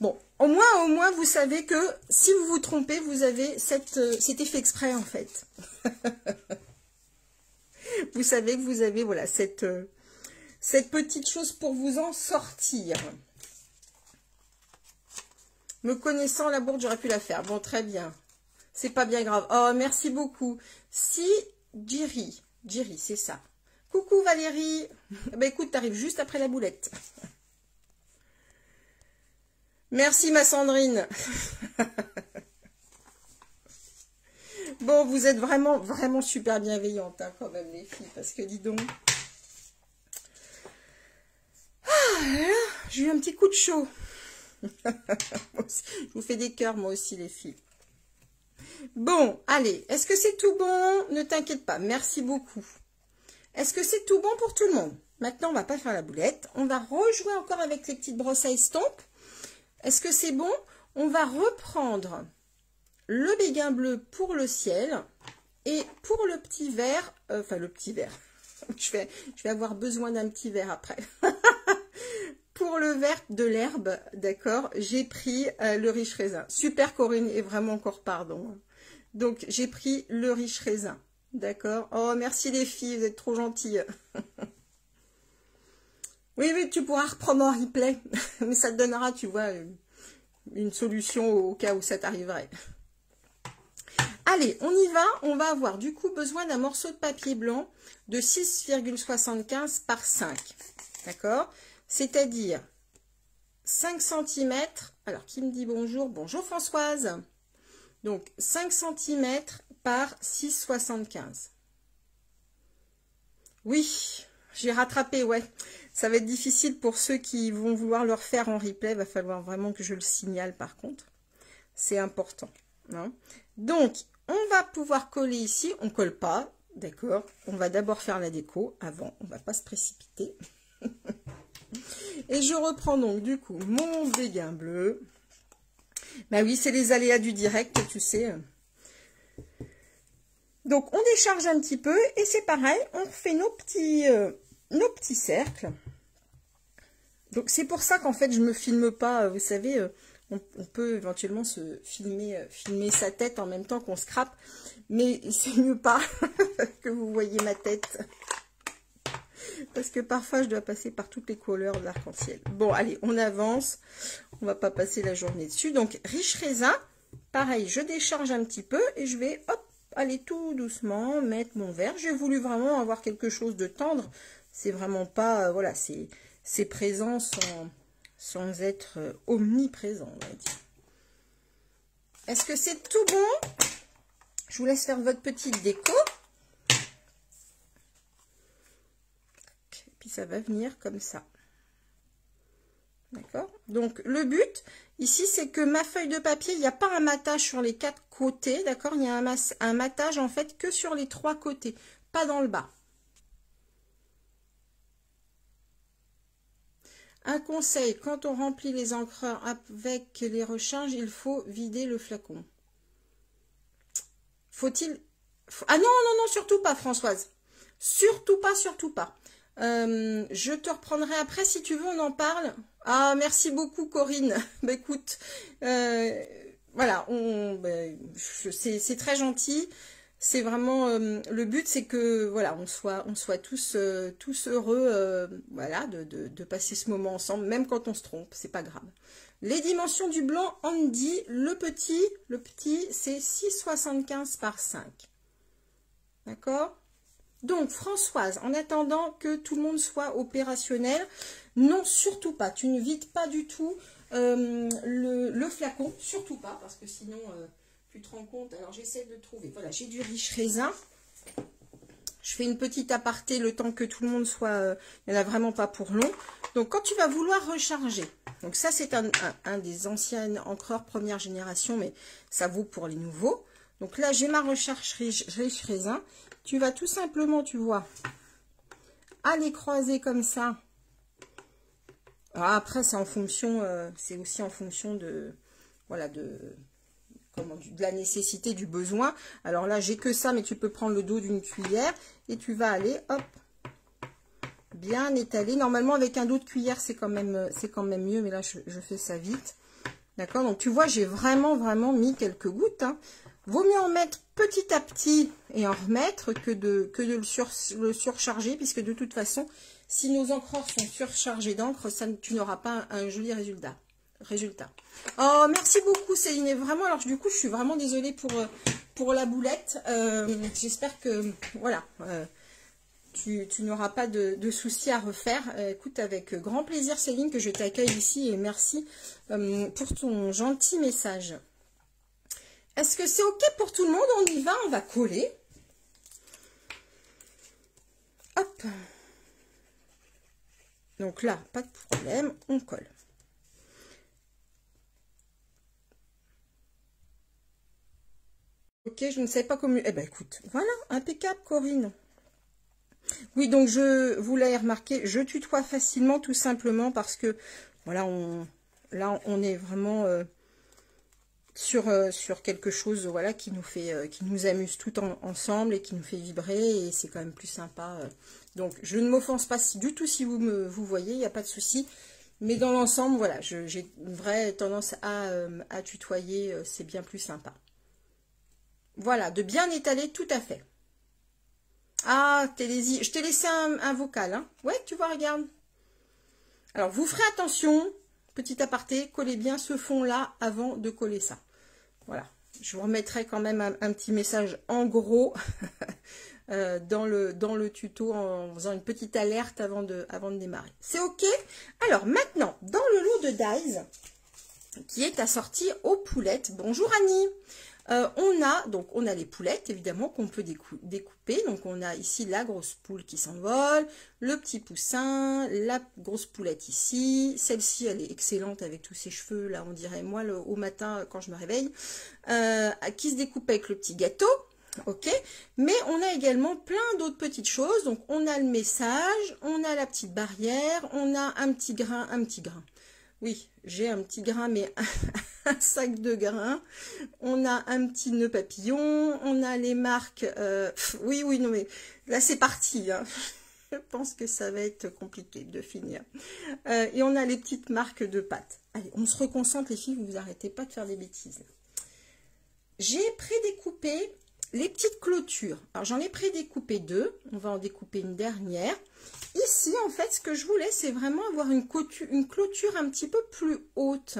Bon, au moins, vous savez que si vous vous trompez, vous avez cet effet exprès, en fait. Vous savez que vous avez, voilà, cette petite chose pour vous en sortir. Me connaissant, la bourde, j'aurais pu la faire. Bon, très bien. C'est pas bien grave. Oh, merci beaucoup. Si, Jiri, c'est ça. Coucou Valérie. Ben écoute, t'arrives juste après la boulette. Merci ma Sandrine. Bon, vous êtes vraiment, vraiment super bienveillantes, hein, quand même, les filles, parce que dis donc. Ah, j'ai eu un petit coup de chaud. Je vous fais des cœurs, moi aussi, les filles. Bon, allez, est-ce que c'est tout bon? Ne t'inquiète pas, merci beaucoup. Est-ce que c'est tout bon pour tout le monde? Maintenant, on va pas faire la boulette. On va rejouer encore avec les petites brosses à estompe. Est-ce que c'est bon? On va reprendre le béguin bleu pour le ciel et pour le petit verre, enfin le petit verre, je vais avoir besoin d'un petit verre après. Pour le vert de l'herbe, d'accord, j'ai pris le riche raisin. Super Corinne, et vraiment encore pardon. Donc j'ai pris le riche raisin, d'accord. Oh merci les filles, vous êtes trop gentilles. Oui, oui, tu pourras reprendre en replay, mais ça te donnera, tu vois, une solution au cas où ça t'arriverait. Allez, on y va. On va avoir du coup besoin d'un morceau de papier blanc de 6,75 par 5. D'accord? C'est-à-dire 5 cm. Alors, qui me dit bonjour? Bonjour Françoise. Donc, 5 cm par 6,75. Oui, j'ai rattrapé, ouais. Ça va être difficile pour ceux qui vont vouloir le refaire en replay. Il va falloir vraiment que je le signale par contre. C'est important. Hein. Donc, on va pouvoir coller ici. On ne colle pas. D'accord? On va d'abord faire la déco avant, on va pas se précipiter. Et je reprends donc du coup mon béguin bleu. Bah oui, c'est les aléas du direct, tu sais. Donc on décharge un petit peu et c'est pareil, on fait nos petits cercles. Donc c'est pour ça qu'en fait je me filme pas, vous savez, on peut éventuellement se filmer sa tête en même temps qu'on scrape, mais c'est mieux pas que vous voyez ma tête. Parce que parfois je dois passer par toutes les couleurs de l'arc-en-ciel. Bon allez, on avance, on va pas passer la journée dessus. Donc riche raisin, pareil, je décharge un petit peu et je vais hop, aller tout doucement mettre mon verre. J'ai voulu vraiment avoir quelque chose de tendre, c'est vraiment pas, voilà, c'est présent sans être omniprésent, on va dire. Est-ce que c'est tout bon? Je vous laisse faire votre petite déco. Puis ça va venir comme ça. D'accord? Donc le but ici, c'est que ma feuille de papier, il n'y a pas un matage sur les 4 côtés, d'accord? Il y a un matage en fait que sur les 3 côtés, pas dans le bas. Un conseil, quand on remplit les encreurs avec les recharges, il faut vider le flacon. Faut-il... Ah non, non, non, surtout pas, Françoise. Surtout pas, surtout pas. Je te reprendrai après, si tu veux, on en parle. Ah, merci beaucoup, Corinne. Bah, écoute, voilà, c'est très gentil. C'est vraiment le but, c'est que voilà, on soit tous heureux, voilà, de passer ce moment ensemble, même quand on se trompe, c'est pas grave. Les dimensions du blanc, Andy, le petit, c'est 6,75 par 5. D'accord? Donc, Françoise, en attendant que tout le monde soit opérationnel, non, surtout pas. Tu ne vides pas du tout le flacon, surtout pas, parce que sinon, tu te rends compte. Alors, j'essaie de trouver. Voilà, j'ai du riche raisin. Je fais une petite aparté le temps que tout le monde soit... il n'y en a vraiment pas pour long. Donc, quand tu vas vouloir recharger, donc ça, c'est un des anciens encreurs première génération, mais ça vaut pour les nouveaux. Donc là, j'ai ma recharge riche raisin. Tu vas tout simplement, tu vois, aller croiser comme ça. Alors après, c'est en fonction, c'est aussi en fonction de, voilà, de la nécessité, du besoin. Alors là, j'ai que ça, mais tu peux prendre le dos d'une cuillère et tu vas aller, hop, bien étaler. Normalement, avec un dos de cuillère, c'est quand même mieux, mais là, je fais ça vite. D'accord? Donc, tu vois, j'ai vraiment mis quelques gouttes, hein. Vaut mieux en mettre petit à petit et en remettre que de le surcharger, puisque de toute façon, si nos encreurs sont surchargés d'encre, tu n'auras pas un joli résultat. Oh, merci beaucoup Céline. Et vraiment, alors du coup, je suis vraiment désolée pour la boulette. J'espère que, voilà, tu n'auras pas de soucis à refaire. Écoute, avec grand plaisir Céline, que je t'accueille ici, et merci pour ton gentil message. Est-ce que c'est OK pour tout le monde? On y va, on va coller. Hop. Donc là, pas de problème, on colle. OK, je ne sais pas comment... Eh ben écoute, voilà, impeccable Corinne. Oui, donc vous l'avez remarqué, je tutoie facilement, tout simplement parce que, voilà, on est vraiment... sur quelque chose, voilà, qui nous amuse tout ensemble et qui nous fait vibrer, et c'est quand même plus sympa. Donc je ne m'offense pas du tout si vous voyez, il n'y a pas de souci, mais dans l'ensemble, voilà, j'ai une vraie tendance à tutoyer, c'est bien plus sympa. Voilà, de bien étaler, tout à fait. Ah, je t'ai laissé un vocal, hein. Ouais, tu vois, regarde. Alors vous ferez attention. Petit aparté, collez bien ce fond-là avant de coller ça. Voilà. Je vous remettrai quand même un petit message en gros dans le tuto, en faisant une petite alerte avant de démarrer. C'est OK? Alors maintenant, dans le lot de Dies, qui est assorti aux poulettes. Bonjour Annie. On a les poulettes, évidemment, qu'on peut découper. Donc, on a ici la grosse poule qui s'envole, le petit poussin, la grosse poulette ici. Celle-ci, elle est excellente avec tous ses cheveux, là, on dirait, moi, au matin, quand je me réveille, qui se découpe avec le petit gâteau. Ok, mais on a également plein d'autres petites choses. Donc on a le message, on a la petite barrière, on a un petit grain, oui, j'ai un petit grain, mais un sac de grains. On a un petit nœud papillon, on a les marques. Oui, non, mais là c'est parti. Hein. Je pense que ça va être compliqué de finir. Et on a les petites marques de pâte. Allez, on se reconcentre les filles, vous vous arrêtez pas de faire des bêtises. J'ai prédécoupé les petites clôtures. Alors j'en ai prédécoupé 2, on va en découper une dernière. Ici en fait ce que je voulais c'est vraiment avoir une clôture un petit peu plus haute.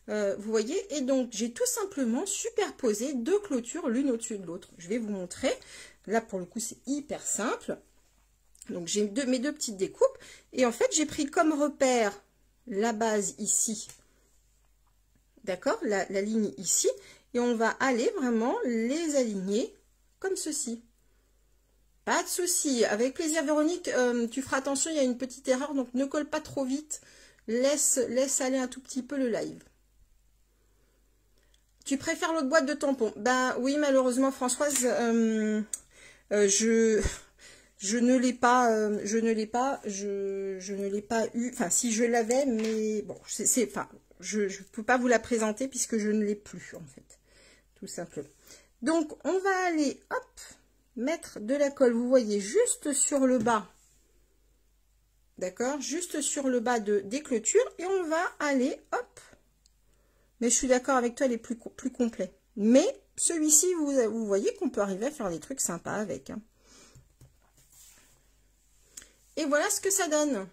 Vous voyez, et donc j'ai tout simplement superposé 2 clôtures l'une au-dessus de l'autre. Je vais vous montrer. Là pour le coup c'est hyper simple. Donc j'ai mes 2 petites découpes et en fait j'ai pris comme repère la base ici. D'accord, la ligne ici. Et on va aller vraiment les aligner comme ceci. Pas de souci. Avec plaisir, Véronique. Tu feras attention, il y a une petite erreur. Donc, ne colle pas trop vite. Laisse aller un tout petit peu le live. Tu préfères l'autre boîte de tampons? Ben oui, malheureusement, Françoise, je ne l'ai pas. Je ne l'ai pas eu. Enfin, si je l'avais, mais bon, enfin, je ne peux pas vous la présenter puisque je ne l'ai plus, en fait. Tout simplement. Donc, on va aller, hop, mettre de la colle, vous voyez, juste sur le bas. D'accord? Juste sur le bas des clôtures. Et on va aller, hop. Mais je suis d'accord avec toi, elle est plus complet. Mais, celui-ci, vous voyez qu'on peut arriver à faire des trucs sympas avec. Hein. Et voilà ce que ça donne.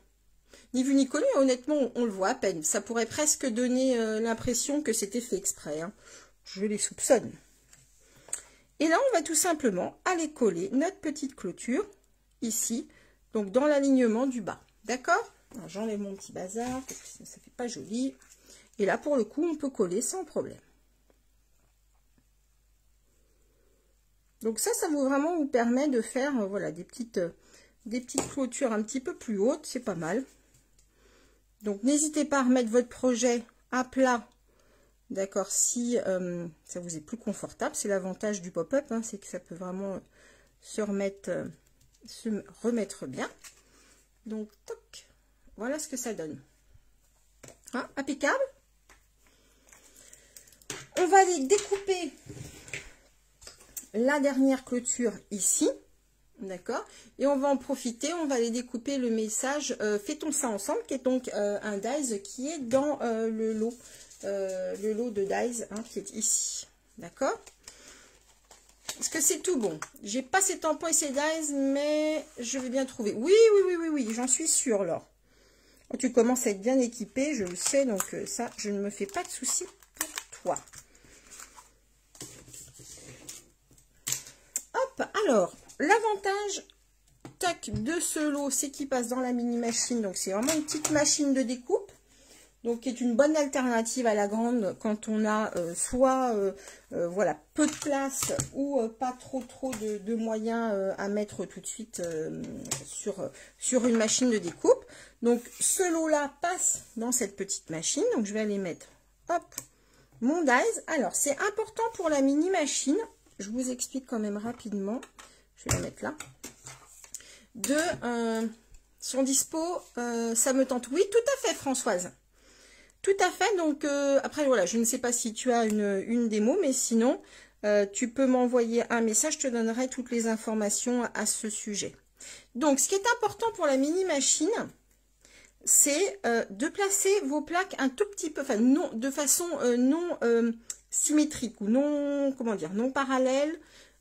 Ni vu ni connu, honnêtement, on le voit à peine. Ça pourrait presque donner l'impression que c'était fait exprès. Hein. Je les soupçonne. Et là, on va tout simplement aller coller notre petite clôture ici, donc dans l'alignement du bas. D'accord? J'enlève mon petit bazar, parce que ça ne fait pas joli. Et là, pour le coup, on peut coller sans problème. Donc ça va vraiment vous permet de faire voilà, des petites clôtures un petit peu plus hautes. C'est pas mal. Donc, n'hésitez pas à remettre votre projet à plat. D'accord, si ça vous est plus confortable, c'est l'avantage du pop-up, hein, c'est que ça peut vraiment se remettre bien. Donc, toc, voilà ce que ça donne. Hein, impeccable. On va aller découper la dernière clôture ici, d'accord, et on va en profiter, on va aller découper le message « Fait-on ça ensemble ?» qui est donc un dies qui est dans le lot de dies hein, qui est ici, d'accord. Est-ce que c'est tout bon? J'ai pas ces tampons et ces dies, mais je vais bien trouver. Oui, j'en suis sûre, Laure. Tu commences à être bien équipée, je le sais, donc ça, je ne me fais pas de soucis pour toi. Hop, alors, l'avantage de ce lot, c'est qu'il passe dans la mini machine, donc c'est vraiment une petite machine de découpe. Donc, qui est une bonne alternative à la grande quand on a soit voilà, peu de place ou pas trop de moyens à mettre tout de suite sur une machine de découpe. Donc, ce lot-là passe dans cette petite machine. Donc, je vais aller mettre, hop, mon dies. Alors, c'est important pour la mini machine. Je vous explique quand même rapidement. Je vais la mettre là. Son dispo, ça me tente. Oui, tout à fait, Françoise. Tout à fait, donc après voilà, je ne sais pas si tu as une démo, mais sinon tu peux m'envoyer un message, je te donnerai toutes les informations à ce sujet. Donc ce qui est important pour la mini machine, c'est de placer vos plaques un tout petit peu, enfin non, de façon non symétrique ou non, comment dire, non parallèle.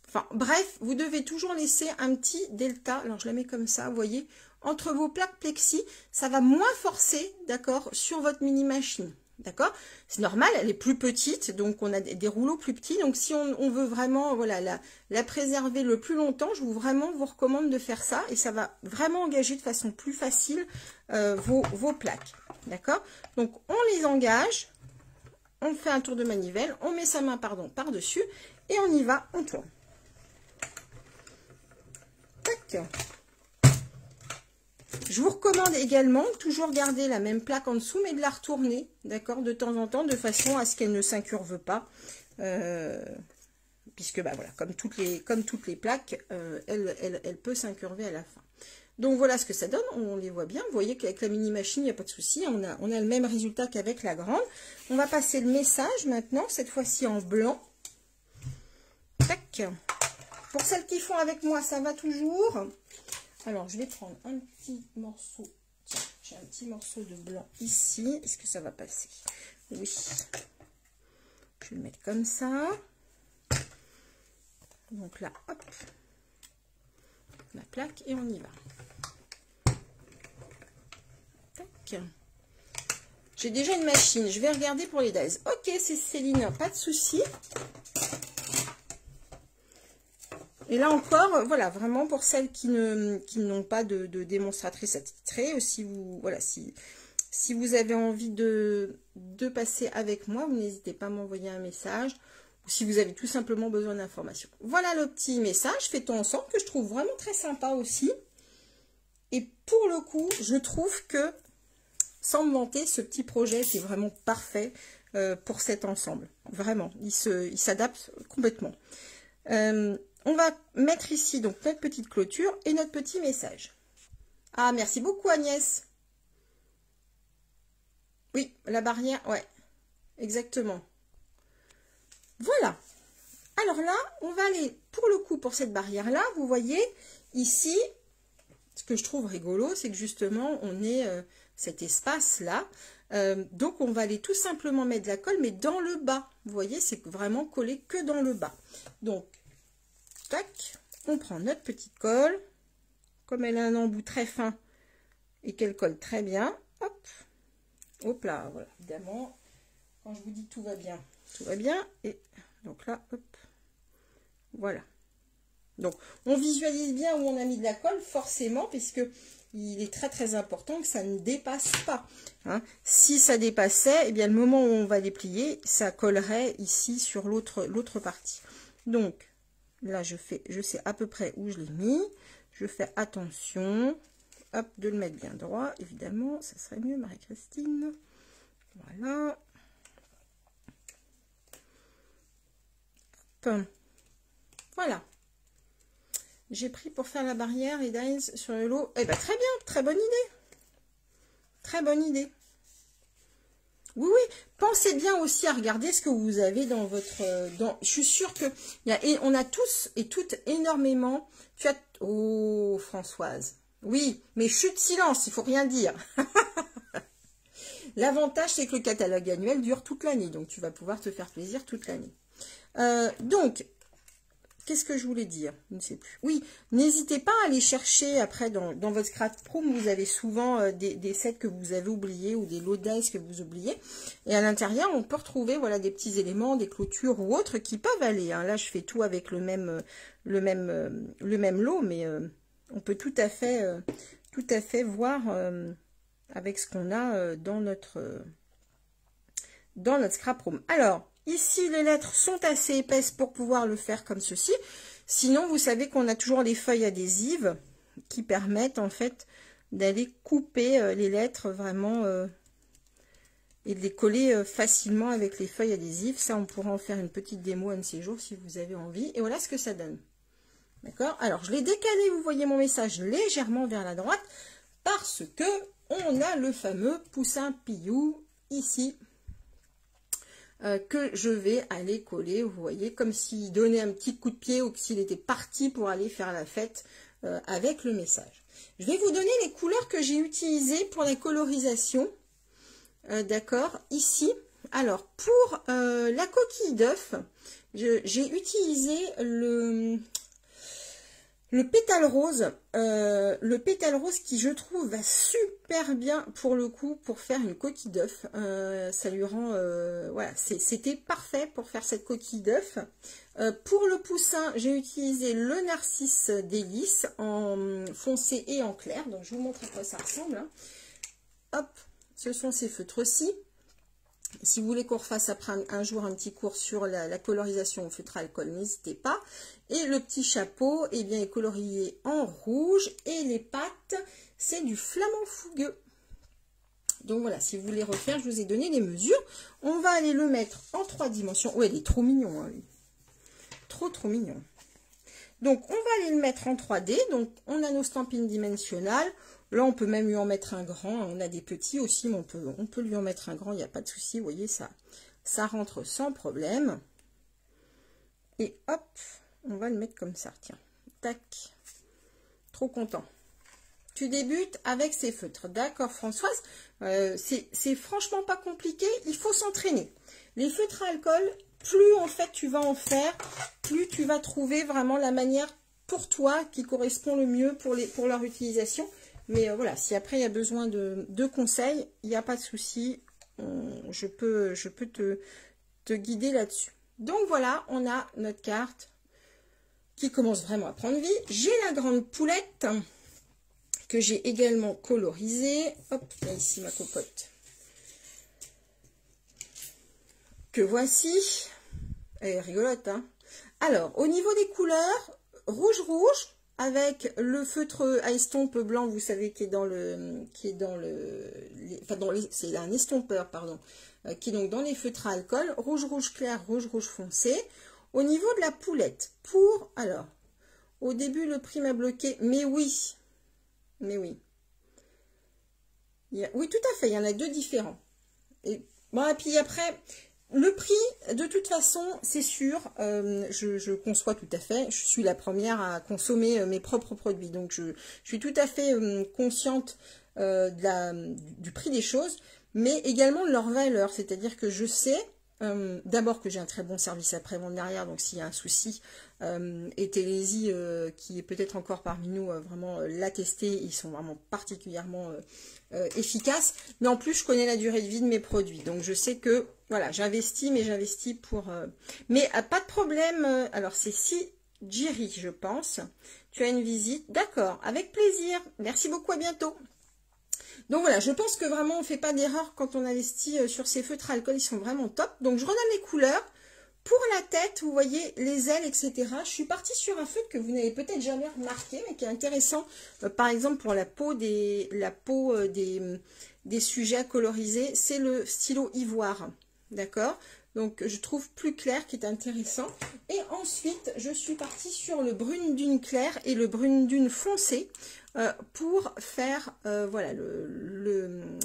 Enfin bref, vous devez toujours laisser un petit delta, alors je la mets comme ça, vous voyez, entre vos plaques plexi, ça va moins forcer, d'accord, sur votre mini machine, d'accord. C'est normal, elle est plus petite, donc on a des rouleaux plus petits, donc si on veut vraiment, voilà, la préserver le plus longtemps, je vous recommande de faire ça, et ça va vraiment engager de façon plus facile vos plaques, d'accord. Donc on les engage, on fait un tour de manivelle, on met sa main, par-dessus, et on y va, on tourne. Tac. Je vous recommande également toujours garder la même plaque en dessous, mais de la retourner, d'accord, de temps en temps, de façon à ce qu'elle ne s'incurve pas. puisque bah voilà, comme toutes les plaques, elle peut s'incurver à la fin. Donc voilà ce que ça donne, on les voit bien. Vous voyez qu'avec la mini machine, il n'y a pas de souci, on a le même résultat qu'avec la grande. On va passer le message maintenant, cette fois-ci en blanc. Tac. Pour celles qui font avec moi, ça va toujours. Alors je vais prendre un petit morceau. Tiens, j'ai un petit morceau de blanc ici. Est-ce que ça va passer? Oui. Je vais le mettre comme ça. Donc là, hop. La plaque et on y va. Tac. J'ai déjà une machine. Je vais regarder pour les dies. Ok, c'est Céline, pas de souci. Et là encore, voilà, vraiment pour celles qui n'ont pas de démonstratrice attitrée, si vous, voilà, si vous avez envie de passer avec moi, vous n'hésitez pas à m'envoyer un message, ou si vous avez tout simplement besoin d'informations. Voilà le petit message, fait-on ensemble, que je trouve vraiment très sympa aussi. Et pour le coup, je trouve que, sans me vanter, ce petit projet, c'est vraiment parfait pour cet ensemble. Vraiment, il s'adapte complètement. On va mettre ici donc notre petite clôture et notre petit message. Ah, merci beaucoup Agnès. Oui, la barrière, ouais, exactement. Voilà. Alors là, on va aller, pour le coup, pour cette barrière-là, vous voyez, ici, ce que je trouve rigolo, c'est que justement, on est cet espace-là. Donc, on va aller tout simplement mettre de la colle, mais dans le bas. Vous voyez, c'est vraiment collé que dans le bas. Donc, tac, on prend notre petite colle, comme elle a un embout très fin et qu'elle colle très bien, hop, hop là, voilà, évidemment, quand je vous dis tout va bien, et donc là, hop, voilà. Donc, on visualise bien où on a mis de la colle, forcément, puisque il est très très important que ça ne dépasse pas. Hein. Si ça dépassait, eh bien, le moment où on va les plier, ça collerait ici sur l'autre partie. Donc, là, je sais à peu près où je l'ai mis. Je fais attention, hop, de le mettre bien droit. Évidemment, ça serait mieux, Marie-Christine. Voilà. Hop. Voilà. J'ai pris pour faire la barrière et dies sur le lot. Eh bien, très bien, très bonne idée. Très bonne idée. Oui, oui, pensez bien aussi à regarder ce que vous avez dans votre... je suis sûre que on a tous et toutes énormément... Oh, Françoise. Oui, mais chut, silence, il faut rien dire. L'avantage, c'est que le catalogue annuel dure toute l'année. Donc, tu vas pouvoir te faire plaisir toute l'année. Donc, qu'est-ce que je voulais dire? Je ne sais plus. Oui, n'hésitez pas à aller chercher après dans votre scrapbook. Vous avez souvent des sets que vous avez oubliés ou des lots dice que vous oubliez. Et à l'intérieur, on peut retrouver voilà, des petits éléments, des clôtures ou autres qui peuvent aller. Hein. Là, je fais tout avec le même lot, mais on peut tout à fait voir avec ce qu'on a dans notre scrapbook. Alors, ici, les lettres sont assez épaisses pour pouvoir le faire comme ceci. Sinon, vous savez qu'on a toujours les feuilles adhésives qui permettent en fait d'aller couper les lettres vraiment et de les coller facilement avec les feuilles adhésives. Ça, on pourra en faire une petite démo un de ces jours si vous avez envie. Et voilà ce que ça donne. D'accord? Alors, je l'ai décalé, vous voyez mon message légèrement vers la droite parce que on a le fameux poussin Piou ici. Que je vais aller coller, vous voyez, comme s'il donnait un petit coup de pied ou s'il était parti pour aller faire la fête avec le message. Je vais vous donner les couleurs que j'ai utilisées pour la colorisation, d'accord, ici. Alors, pour la coquille d'œuf, j'ai utilisé le pétale rose qui je trouve va super bien pour le coup pour faire une coquille d'œuf. Ça lui rend voilà, c'était parfait pour faire cette coquille d'œuf. Pour le poussin, j'ai utilisé le narcisse délice en foncé et en clair. Donc je vous montre à quoi ça ressemble. Hein. Hop, ce sont ces feutres-ci. Si vous voulez qu'on refasse après un jour un petit cours sur la colorisation au feutre à alcool, n'hésitez pas. Et le petit chapeau, eh bien, est colorié en rouge. Et les pattes, c'est du flamand fougueux. Donc voilà, si vous voulez refaire, je vous ai donné les mesures. On va aller le mettre en 3 dimensions. Ouais, il est trop mignon, hein, lui. Trop mignon. Donc, on va aller le mettre en 3D. Donc, on a nos stampines dimensionnelles. Là, on peut même lui en mettre un grand. On a des petits aussi, mais on peut lui en mettre un grand. Il n'y a pas de souci. Vous voyez, ça rentre sans problème. Et hop, on va le mettre comme ça. Tiens, tac. Trop content. Tu débutes avec ces feutres. D'accord, Françoise. C'est franchement pas compliqué. Il faut s'entraîner. Les feutres à alcool, plus en fait tu vas en faire, plus tu vas trouver vraiment la manière pour toi qui correspond le mieux pour leur utilisation. Mais voilà, si après il y a besoin de conseils, il n'y a pas de souci. Je peux te guider là-dessus. Donc voilà, on a notre carte qui commence vraiment à prendre vie. J'ai la grande poulette que j'ai également colorisée. Hop, là ici ma cocotte. Que voici. Elle est rigolote, hein. Alors, au niveau des couleurs, rouge avec le feutre à estompe blanc, vous savez, c'est un estompeur, pardon, qui est donc dans les feutres à alcool, rouge clair, rouge foncé. Au niveau de la poulette, alors, au début, le prix m'a bloqué, mais oui. Oui, tout à fait, il y en a deux différents. Et puis après, le prix, de toute façon, c'est sûr, je conçois tout à fait. Je suis la première à consommer mes propres produits. Donc, je suis tout à fait consciente du prix des choses, mais également de leur valeur. C'est-à-dire que je sais, d'abord que j'ai un très bon service après-vente derrière. Donc, s'il y a un souci, et Télésie, qui est peut-être encore parmi nous, vraiment l'a testé. Ils sont vraiment particulièrement efficaces. Mais en plus, je connais la durée de vie de mes produits. Donc, je sais que voilà, j'investis, mais j'investis pour... Mais pas de problème. Alors, c'est Jiri, je pense. Tu as une visite. D'accord, avec plaisir. Merci beaucoup, à bientôt. Donc, voilà, je pense que vraiment, on ne fait pas d'erreur quand on investit sur ces feutres à alcool. Ils sont vraiment top. Donc, je redonne les couleurs. Pour la tête, vous voyez, les ailes, etc. Je suis partie sur un feutre que vous n'avez peut-être jamais remarqué, mais qui est intéressant. Par exemple, pour la peau des sujets à coloriser, c'est le stylo ivoire. D'accord? Donc, je trouve plus clair, qui est intéressant. Et ensuite, je suis partie sur le brune dune clair et le brune dune foncé pour faire, voilà, le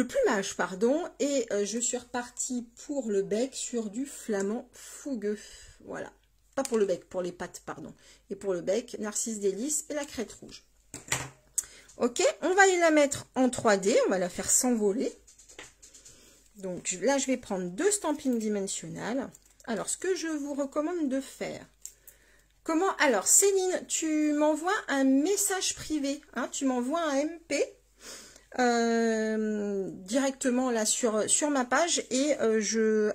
plumage, pardon. Et je suis repartie pour le bec sur du flamand fougueux. Voilà. Pas pour le bec, pour les pattes, pardon. Et pour le bec, Narcisse Délice et la crête rouge. Ok, on va aller la mettre en 3D. On va la faire s'envoler. Donc là, je vais prendre deux stampines dimensionnelles. Alors, ce que je vous recommande de faire. Comment? Alors, Céline, tu m'envoies un message privé. Hein, tu m'envoies un MP directement là sur ma page. Et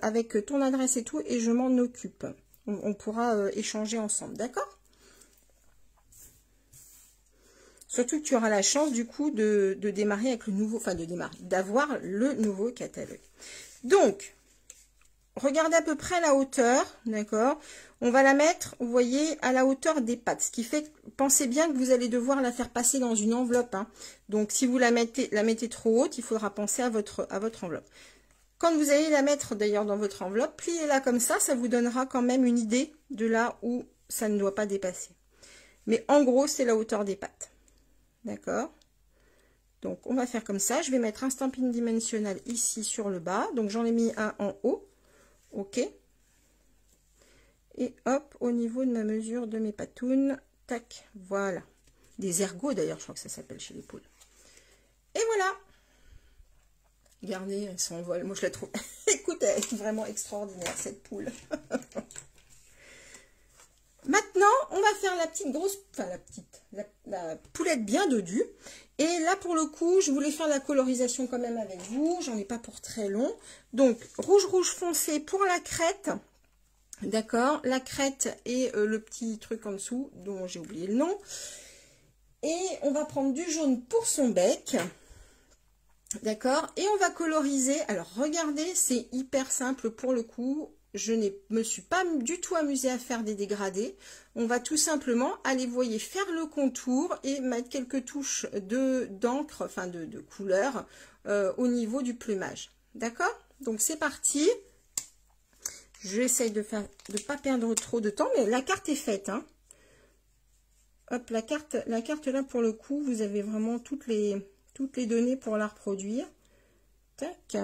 avec ton adresse et tout, et je m'en occupe. On pourra échanger ensemble, d'accord? Surtout que tu auras la chance du coup de démarrer avec le nouveau, enfin d'avoir le nouveau catalogue. Donc, regardez à peu près la hauteur, d'accord? On va la mettre, vous voyez, à la hauteur des pattes. Ce qui fait, pensez bien que vous allez devoir la faire passer dans une enveloppe. Hein. Donc, si vous la mettez trop haute, il faudra penser à votre enveloppe. Quand vous allez la mettre d'ailleurs dans votre enveloppe, pliez-la comme ça vous donnera quand même une idée de là où ça ne doit pas dépasser. Mais en gros, c'est la hauteur des pattes. D'accord? Donc, on va faire comme ça. Je vais mettre un stamping dimensionnel ici sur le bas. Donc, j'en ai mis un en haut. OK. Et hop, au niveau de ma mesure de mes patounes. Tac, voilà. Des ergots, d'ailleurs, je crois que ça s'appelle chez les poules. Et voilà. Regardez, elles sont en vol. Moi, je la trouve... Écoute, elle est vraiment extraordinaire, cette poule. Maintenant, on va faire la petite grosse, enfin la poulette bien dodue. Et là, pour le coup, je voulais faire la colorisation quand même avec vous. J'en ai pas pour très long. Donc, rouge foncé pour la crête. D'accord, la crête et le petit truc en dessous, dont j'ai oublié le nom. Et on va prendre du jaune pour son bec. D'accord, et on va coloriser. Alors, regardez, c'est hyper simple pour le coup. Je ne me suis pas du tout amusée à faire des dégradés. On va tout simplement aller, vous voyez, faire le contour et mettre quelques touches d'encre, enfin de couleur au niveau du plumage. D'accord? Donc c'est parti. J'essaye de pas perdre trop de temps, mais la carte est faite, hein. Hop, la carte là, pour le coup, vous avez vraiment toutes les données pour la reproduire. Tac.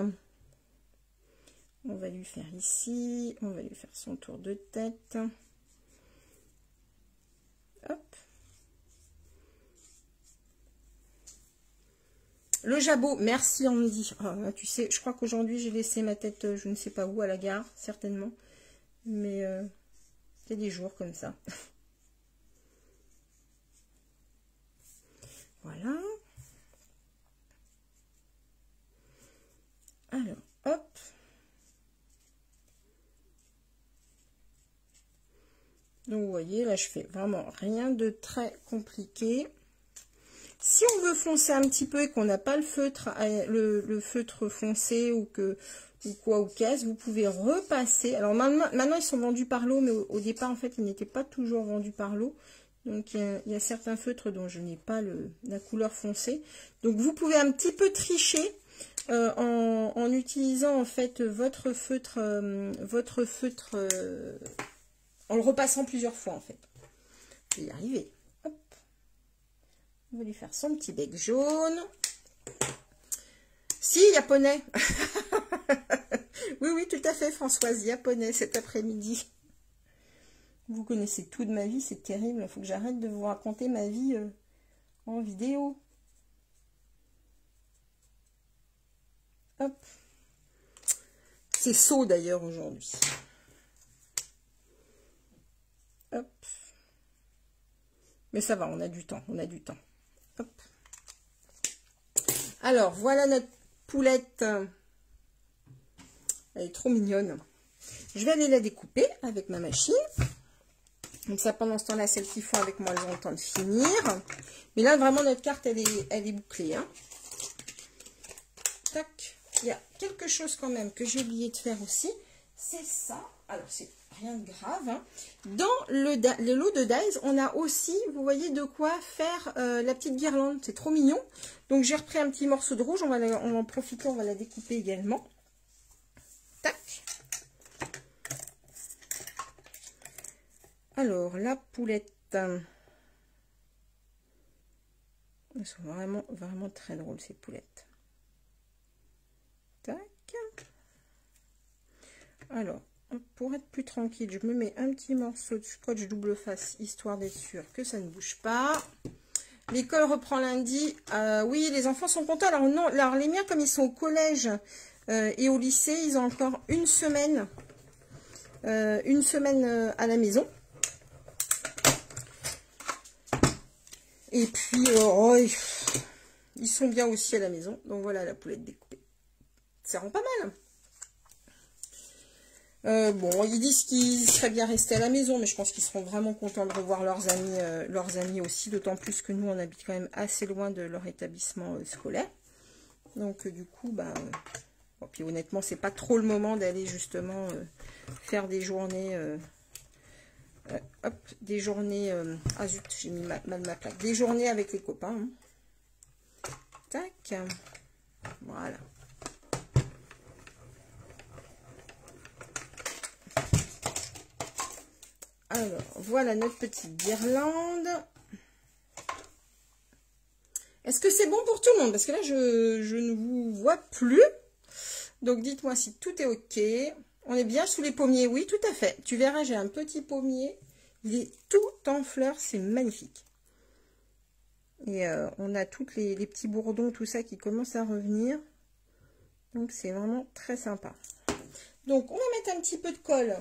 On va lui faire ici. On va lui faire son tour de tête. Hop. Le jabot, merci Andy. Oh, tu sais, je crois qu'aujourd'hui, j'ai laissé ma tête, je ne sais pas où, à la gare, certainement. Mais c'est des jours comme ça. Voilà. Alors, hop. Donc, vous voyez, là, je fais vraiment rien de très compliqué. Si on veut foncer un petit peu et qu'on n'a pas le feutre, le feutre foncé ou qu'est-ce, vous pouvez repasser. Alors, maintenant, ils sont vendus par lot, mais au départ, en fait, ils n'étaient pas toujours vendus par lot. Donc, il y a certains feutres dont je n'ai pas la couleur foncée. Donc, vous pouvez un petit peu tricher en utilisant, en fait, votre feutre, en le repassant plusieurs fois, en fait. Je vais y arriver. Hop. On va lui faire son petit bec jaune. Si, japonais. Oui, oui, tout à fait, Françoise, japonais cet après-midi. Vous connaissez tout de ma vie, c'est terrible. Il faut que j'arrête de vous raconter ma vie en vidéo. Hop. C'est saut d'ailleurs aujourd'hui. Hop. Mais ça va, on a du temps, on a du temps. Hop. Alors, voilà notre poulette. Elle est trop mignonne. Je vais aller la découper avec ma machine. Donc ça, pendant ce temps-là, celles qui font avec moi, elles ont le temps de finir. Mais là, vraiment, notre carte, elle est bouclée. Hein. Tac. Il y a quelque chose quand même que j'ai oublié de faire aussi. C'est ça. Alors, c'est rien de grave. Hein. Dans le lot de dies, on a aussi, vous voyez, de quoi faire la petite guirlande. C'est trop mignon. Donc, j'ai repris un petit morceau de rouge. On va en profiter, on va la découper également. Tac. Alors, la poulette. Elles sont vraiment, vraiment très drôles, ces poulettes. Tac. Alors, pour être plus tranquille, je me mets un petit morceau de scotch double face, histoire d'être sûr que ça ne bouge pas. L'école reprend lundi. Oui, les enfants sont contents. Alors, non, alors les miens, comme ils sont au collège et au lycée, ils ont encore une semaine à la maison. Et puis, ils sont bien aussi à la maison. Donc, voilà la poulette découpée. Ça rend pas mal. Bon, ils disent qu'ils seraient bien restés à la maison, mais je pense qu'ils seront vraiment contents de revoir leurs amis aussi, d'autant plus que nous, on habite quand même assez loin de leur établissement scolaire. Donc, du coup, bah, bon, puis honnêtement, c'est pas trop le moment d'aller justement faire des journées... hop, des journées... ah zut, j'ai mis mal ma plaque. Des journées avec les copains. Hein. Tac. Voilà. Alors, voilà notre petite guirlande. Est-ce que c'est bon pour tout le monde? Parce que là, je ne vous vois plus. Donc, dites-moi si tout est OK. On est bien sous les pommiers? Oui, tout à fait. Tu verras, j'ai un petit pommier. Il est tout en fleurs. C'est magnifique. Et on a tous les petits bourdons, tout ça qui commence à revenir. Donc, c'est vraiment très sympa. Donc, on va mettre un petit peu de colle.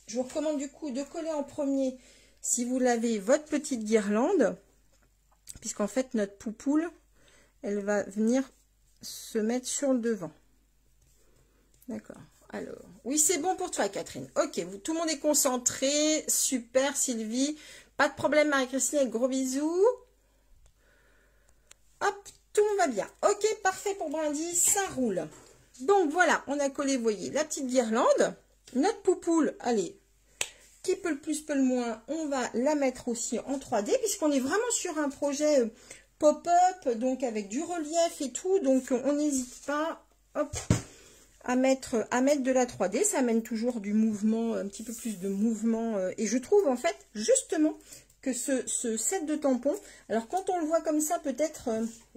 Je vous recommande du coup de coller en premier, si vous l'avez, votre petite guirlande. Puisqu'en fait, notre poupoule, elle va venir se mettre sur le devant. D'accord. Alors, oui, c'est bon pour toi, Catherine. Ok, tout le monde est concentré. Super, Sylvie. Pas de problème, Marie-Christine, avec gros bisous. Hop, tout le monde va bien. Ok, parfait pour Brandy, ça roule. Donc, voilà, on a collé, vous voyez, la petite guirlande. Notre poupoule, allez, qui peut le plus, peut le moins, on va la mettre aussi en 3D, puisqu'on est vraiment sur un projet pop-up, donc avec du relief et tout. Donc, on n'hésite pas, hop, mettre de la 3D, ça amène toujours du mouvement, un petit peu plus de mouvement, et je trouve en fait justement que ce set de tampons, alors quand on le voit comme ça, peut-être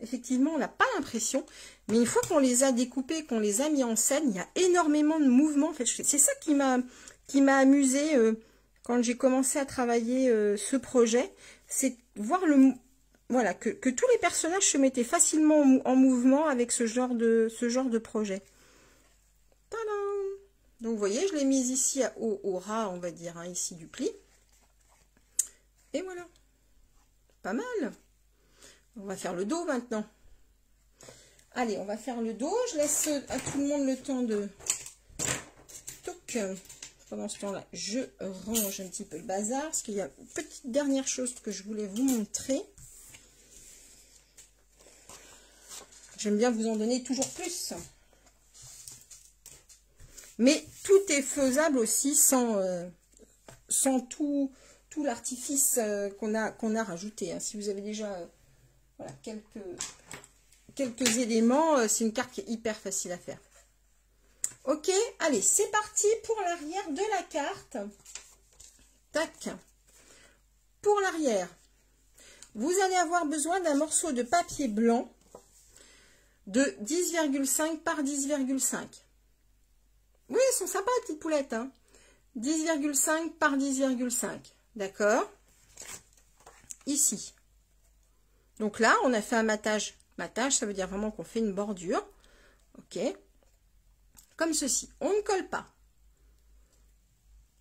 effectivement on n'a pas l'impression, mais une fois qu'on les a découpés, qu'on les a mis en scène, il y a énormément de mouvement. En fait, c'est ça qui m'a amusé quand j'ai commencé à travailler ce projet, c'est voir voilà, que tous les personnages se mettaient facilement en mouvement avec ce genre de projet. Tadam! Donc vous voyez, je l'ai mise ici au ras, on va dire, hein, ici du pli. Et voilà. Pas mal. On va faire le dos maintenant. Allez, on va faire le dos. Je laisse à tout le monde le temps de... Toc. Pendant ce temps-là, je range un petit peu le bazar, parce qu'il y a une petite dernière chose que je voulais vous montrer. J'aime bien vous en donner toujours plus. Mais tout est faisable aussi sans tout l'artifice qu'on a rajouté. Hein. Si vous avez déjà voilà, quelques éléments, c'est une carte qui est hyper facile à faire. Ok, allez, c'est parti pour l'arrière de la carte. Tac. Pour l'arrière, vous allez avoir besoin d'un morceau de papier blanc de 10,5 par 10,5. Oui, elles sont sympas, les petites poulettes. Hein. 10,5 par 10,5. D'accord. Ici. Donc là, on a fait un matage. Matage, ça veut dire vraiment qu'on fait une bordure. Ok. Comme ceci. On ne colle pas.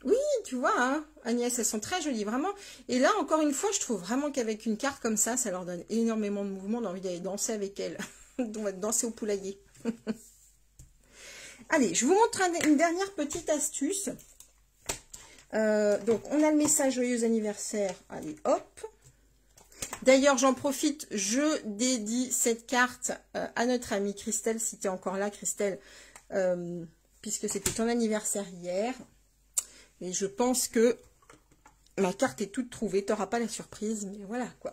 Oui, tu vois, hein, Agnès, elles sont très jolies, vraiment. Et là, encore une fois, je trouve vraiment qu'avec une carte comme ça leur donne énormément de mouvement. On a envie d'aller danser avec elles. On va danser au poulailler. Allez, je vous montre une dernière petite astuce. Donc, on a le message joyeux anniversaire. Allez, hop. D'ailleurs, j'en profite, je dédie cette carte à notre amie Christelle, si tu es encore là, Christelle, puisque c'était ton anniversaire hier. Et je pense que ma carte est toute trouvée. Tu n'auras pas la surprise, mais voilà, quoi.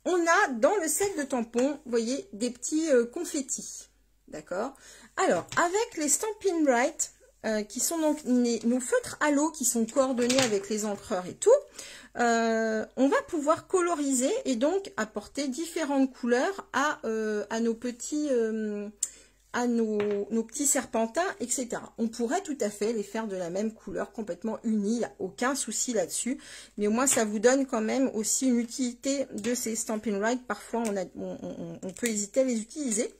On a dans le set de tampons, vous voyez, des petits confettis. D'accord? Alors, avec les Stampin' Right, qui sont donc nos feutres à l'eau qui sont coordonnés avec les encreurs et tout, on va pouvoir coloriser et donc apporter différentes couleurs à nos petits serpentins, etc. On pourrait tout à fait les faire de la même couleur, complètement unis, il n'y a aucun souci là-dessus, mais au moins ça vous donne quand même aussi une utilité de ces Stampin' Right. Parfois on peut hésiter à les utiliser,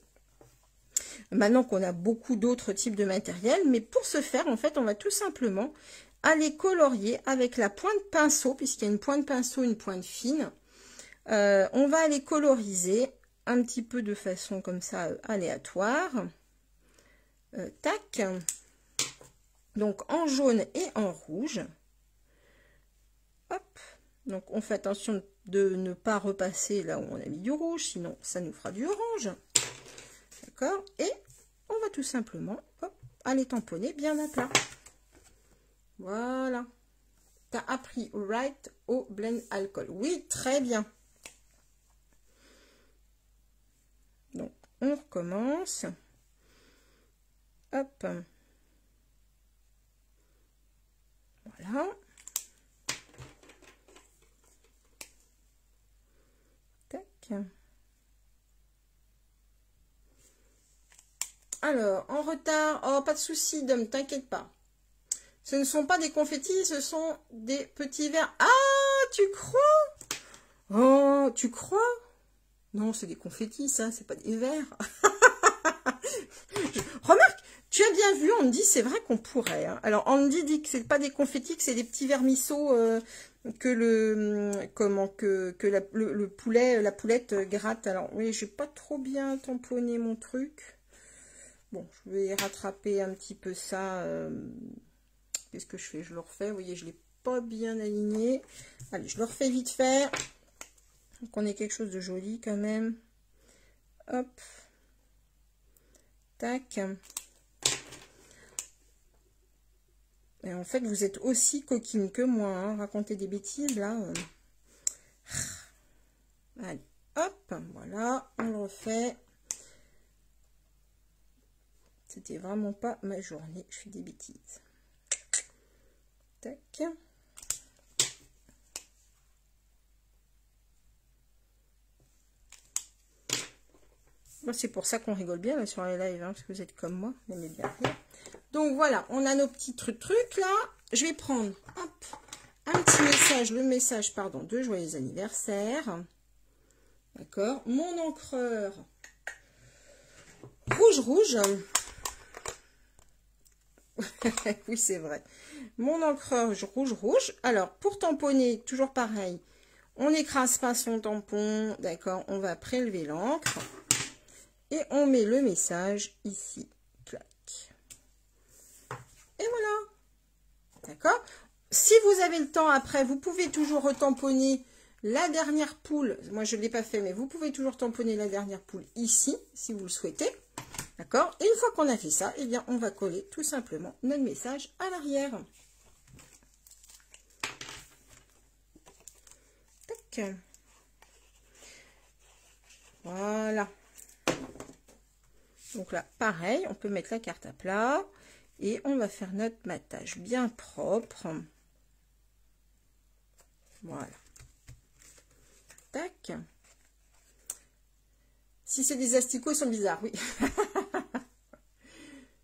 maintenant qu'on a beaucoup d'autres types de matériel, mais pour ce faire, en fait, on va tout simplement aller colorier avec la pointe pinceau, puisqu'il y a une pointe pinceau, une pointe fine. On va aller coloriser un petit peu de façon comme ça aléatoire. Tac. Donc en jaune et en rouge. Hop. Donc on fait attention de ne pas repasser là où on a mis du rouge, sinon ça nous fera du orange. D'accord. Et on va tout simplement hop, aller tamponner bien à plat. Voilà. Tu as appris right au blend alcool. Oui, très bien. Donc, on recommence. Hop. Voilà. Tac. Alors, en retard. Oh, pas de souci, Dom, t'inquiète pas. Ce ne sont pas des confettis, ce sont des petits verres. Ah, tu crois? Oh, tu crois? Non, c'est des confettis, ça, c'est pas des verres. Remarque, tu as bien vu, on me dit, c'est vrai qu'on pourrait. Hein. Alors, on me dit que c'est pas des confettis, que c'est des petits vermisseaux que le poulet, la poulette gratte. Alors, oui, j'ai pas trop bien tamponné mon truc. Bon, je vais rattraper un petit peu ça. Qu'est-ce que je fais? Je le refais. Vous voyez, je l'ai pas bien aligné. Allez, je le refais vite fait. Qu'on ait quelque chose de joli quand même. Hop. Tac. Et en fait, vous êtes aussi coquine que moi. Hein. Raconter des bêtises, là. Allez, hop. Voilà, on le refait. c'était vraiment pas ma journée. Je fais des bêtises. Tac. C'est pour ça qu'on rigole bien là, sur les lives, hein, parce que vous êtes comme moi, vous aimez bien rire. Donc voilà, on a nos petits trucs là. Je vais prendre hop, un petit message, le message, pardon, de joyeux anniversaire. D'accord. Mon encreur rouge. Oui, c'est vrai. Mon encreur rouge. Alors, pour tamponner, toujours pareil. On n'écrase pas son tampon. D'accord. On va prélever l'encre. Et on met le message ici. Clac. Et voilà. D'accord. Si vous avez le temps après, vous pouvez toujours retamponner la dernière poule. Moi, je ne l'ai pas fait, mais vous pouvez toujours tamponner la dernière poule ici, si vous le souhaitez. D'accord. Et une fois qu'on a fait ça, eh bien, on va coller tout simplement notre message à l'arrière. Tac. Voilà. Donc là, pareil, on peut mettre la carte à plat et on va faire notre matage bien propre. Voilà. Tac. Si c'est des asticots, ils sont bizarres, oui.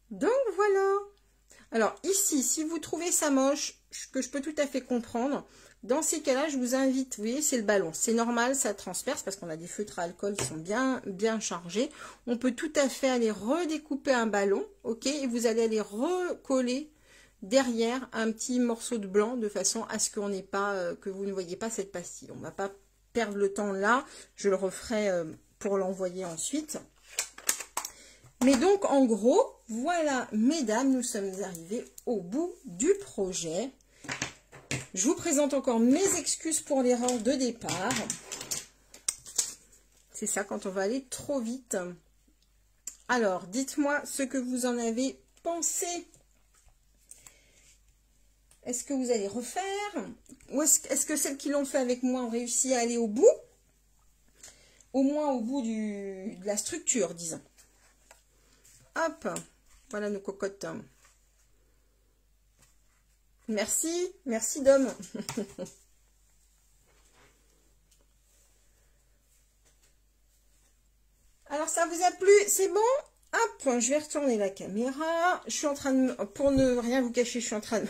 Donc voilà. Alors ici, si vous trouvez ça moche, que je peux tout à fait comprendre, dans ces cas-là, je vous invite, vous voyez, c'est le ballon. C'est normal, ça transperce parce qu'on a des feutres à alcool qui sont bien chargés. On peut tout à fait aller redécouper un ballon, ok, et vous allez aller recoller derrière un petit morceau de blanc de façon à ce qu'on n'ait pas, que vous ne voyez pas cette pastille. On ne va pas perdre le temps là. Je le referai pour l'envoyer ensuite. Mais donc, en gros, voilà, mesdames, nous sommes arrivés au bout du projet. Je vous présente encore mes excuses pour l'erreur de départ. C'est ça quand on va aller trop vite. Alors, dites-moi ce que vous en avez pensé. Est-ce que vous allez refaire? Ou est-ce que celles qui l'ont fait avec moi ont réussi à aller au bout? Au moins au bout de la structure, disons. Hop, voilà nos cocottes. Merci Dom. Alors ça vous a plu? C'est bon? Hop, je vais retourner la caméra. Je suis en train de, pour ne rien vous cacher, je suis en train de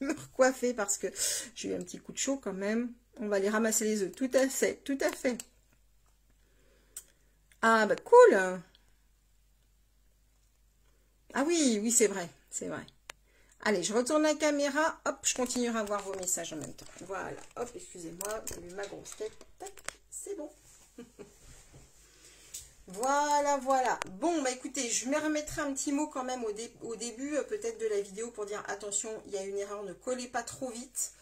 me recoiffer parce que j'ai eu un petit coup de chaud quand même. On va aller ramasser les œufs. Tout à fait, tout à fait. Ah bah cool. Ah oui, oui c'est vrai, c'est vrai. Allez, je retourne la caméra. Hop, je continuerai à voir vos messages en même temps. Voilà, hop, excusez-moi, j'ai eu ma grosse tête. Tac, c'est bon. Voilà, voilà. Bon, bah écoutez, je me remettrai un petit mot quand même au début, peut-être de la vidéo pour dire attention, il y a une erreur, ne collez pas trop vite.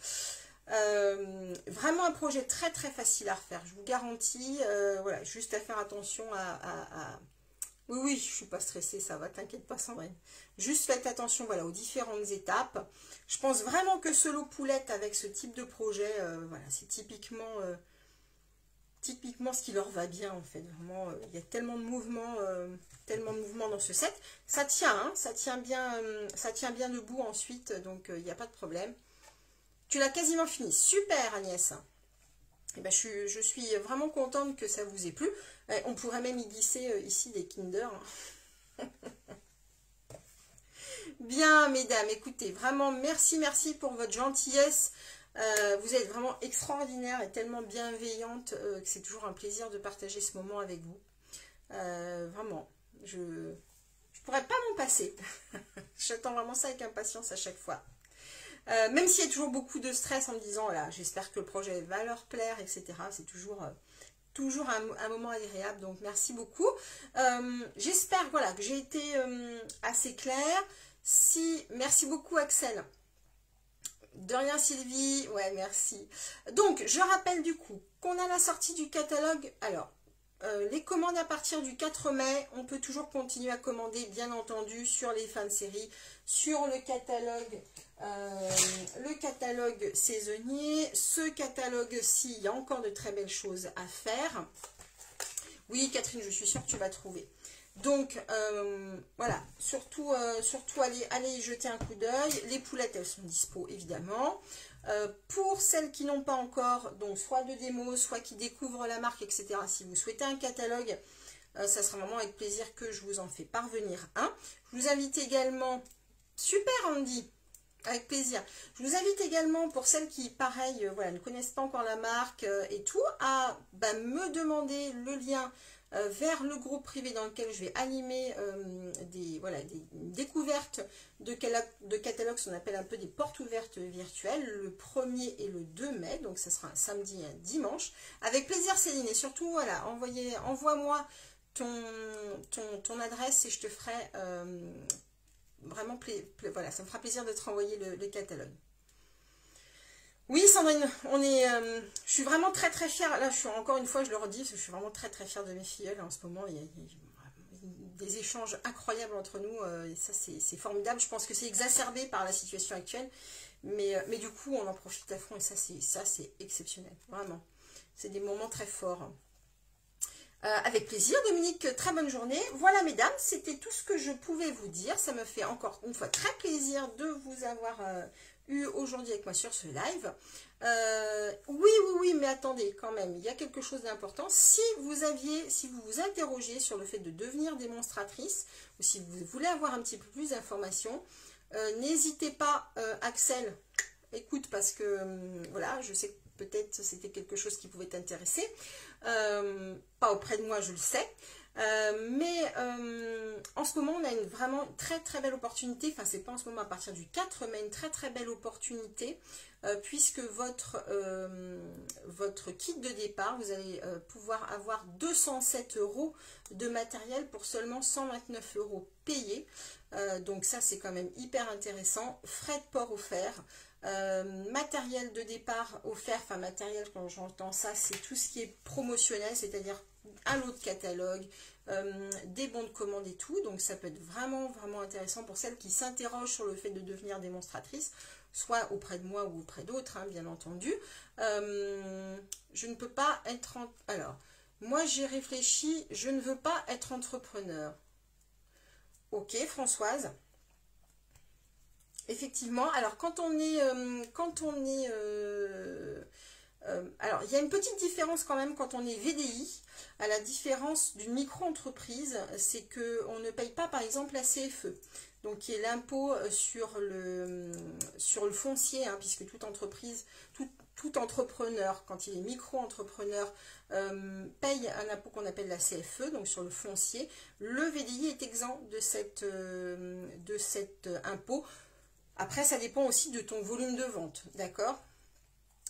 Vraiment un projet très très facile à refaire, je vous garantis. Voilà, juste à faire attention à... Oui, oui, je suis pas stressée, ça va, t'inquiète pas Sandrine. Juste faites attention, voilà, aux différentes étapes. Je pense vraiment que ce lot poulette avec ce type de projet, voilà, c'est typiquement ce qui leur va bien en fait. Vraiment, il y a tellement de mouvements dans ce set. Ça tient, hein, ça tient bien debout ensuite, donc il n'y a pas de problème. Tu l'as quasiment fini, super Agnès. Eh ben, je suis vraiment contente que ça vous ait plu. On pourrait même y glisser ici des Kinder. Bien, mesdames, écoutez, vraiment, merci pour votre gentillesse. Vous êtes vraiment extraordinaire et tellement bienveillante que c'est toujours un plaisir de partager ce moment avec vous. Vraiment, je ne pourrais pas m'en passer. J'attends vraiment ça avec impatience à chaque fois. Même s'il y a toujours beaucoup de stress en me disant, voilà, j'espère que le projet va leur plaire, etc. C'est toujours un moment agréable, donc merci beaucoup. J'espère voilà, que j'ai été assez claire. Merci beaucoup Axel. De rien Sylvie, ouais merci. Donc je rappelle du coup qu'on a la sortie du catalogue. Alors les commandes à partir du 4 mai, on peut toujours continuer à commander bien entendu sur les fins de série, sur le catalogue saisonnier. Ce catalogue-ci, il y a encore de très belles choses à faire. Oui Catherine, je suis sûre que tu vas trouver. Donc, voilà, surtout, surtout allez y jeter un coup d'œil. Les poulettes, elles sont dispo, évidemment. Pour celles qui n'ont pas encore, donc soit de démo, soit qui découvrent la marque, etc. Si vous souhaitez un catalogue, ça sera vraiment avec plaisir que je vous en fais parvenir un. Je vous invite également, super Andy, avec plaisir. Je vous invite également, pour celles qui, pareil, voilà, ne connaissent pas encore la marque et tout, à me demander le lien vers le groupe privé dans lequel je vais animer des découvertes de catalogues, ce qu'on appelle un peu des portes ouvertes virtuelles, le 1er et le 2 mai, donc ça sera un samedi et un dimanche. Avec plaisir Céline, et surtout, voilà, envoie-moi ton adresse et je te ferai vraiment, voilà, ça me fera plaisir de te renvoyer le catalogue. Oui, Sandrine, je suis vraiment très très fière. Là, encore une fois, je le redis, parce que je suis vraiment très très fière de mes filleuls en ce moment. Il y a des échanges incroyables entre nous, et ça, c'est formidable. Je pense que c'est exacerbé par la situation actuelle, mais du coup, on en profite à fond, et ça, c'est exceptionnel, vraiment. C'est des moments très forts. Avec plaisir, Dominique, très bonne journée. Voilà, mesdames, c'était tout ce que je pouvais vous dire. Ça me fait encore une fois très plaisir de vous avoir eu aujourd'hui avec moi sur ce live. Oui, mais attendez, quand même, il y a quelque chose d'important. Si vous vous interrogez sur le fait de devenir démonstratrice, ou si vous voulez avoir un petit peu plus d'informations, n'hésitez pas, Axel, écoute, parce que, voilà, je sais que peut-être c'était quelque chose qui pouvait t'intéresser. Pas auprès de moi, je le sais. Mais en ce moment, on a une vraiment très très belle opportunité. Enfin, c'est pas en ce moment, à partir du 4 mai, une très très belle opportunité. Puisque votre kit de départ, vous allez pouvoir avoir 207 € de matériel pour seulement 129 € payés. Donc ça, c'est quand même hyper intéressant. Frais de port offerts. Matériel de départ offert, enfin matériel, quand j'entends ça, c'est tout ce qui est promotionnel, c'est-à-dire un lot de catalogue, des bons de commande et tout. Donc ça peut être vraiment vraiment intéressant pour celles qui s'interrogent sur le fait de devenir démonstratrice, soit auprès de moi ou auprès d'autres, hein, bien entendu. Je ne peux pas être alors moi j'ai réfléchi, je ne veux pas être entrepreneur. Ok, Françoise. Effectivement, alors alors il y a une petite différence quand même quand on est VDI, à la différence d'une micro-entreprise, c'est qu'on ne paye pas par exemple la CFE, donc qui est l'impôt sur le foncier, hein, puisque toute entreprise, tout entrepreneur, quand il est micro-entrepreneur, paye un impôt qu'on appelle la CFE, donc sur le foncier. Le VDI est exempt de cet impôt. Après, ça dépend aussi de ton volume de vente, d'accord?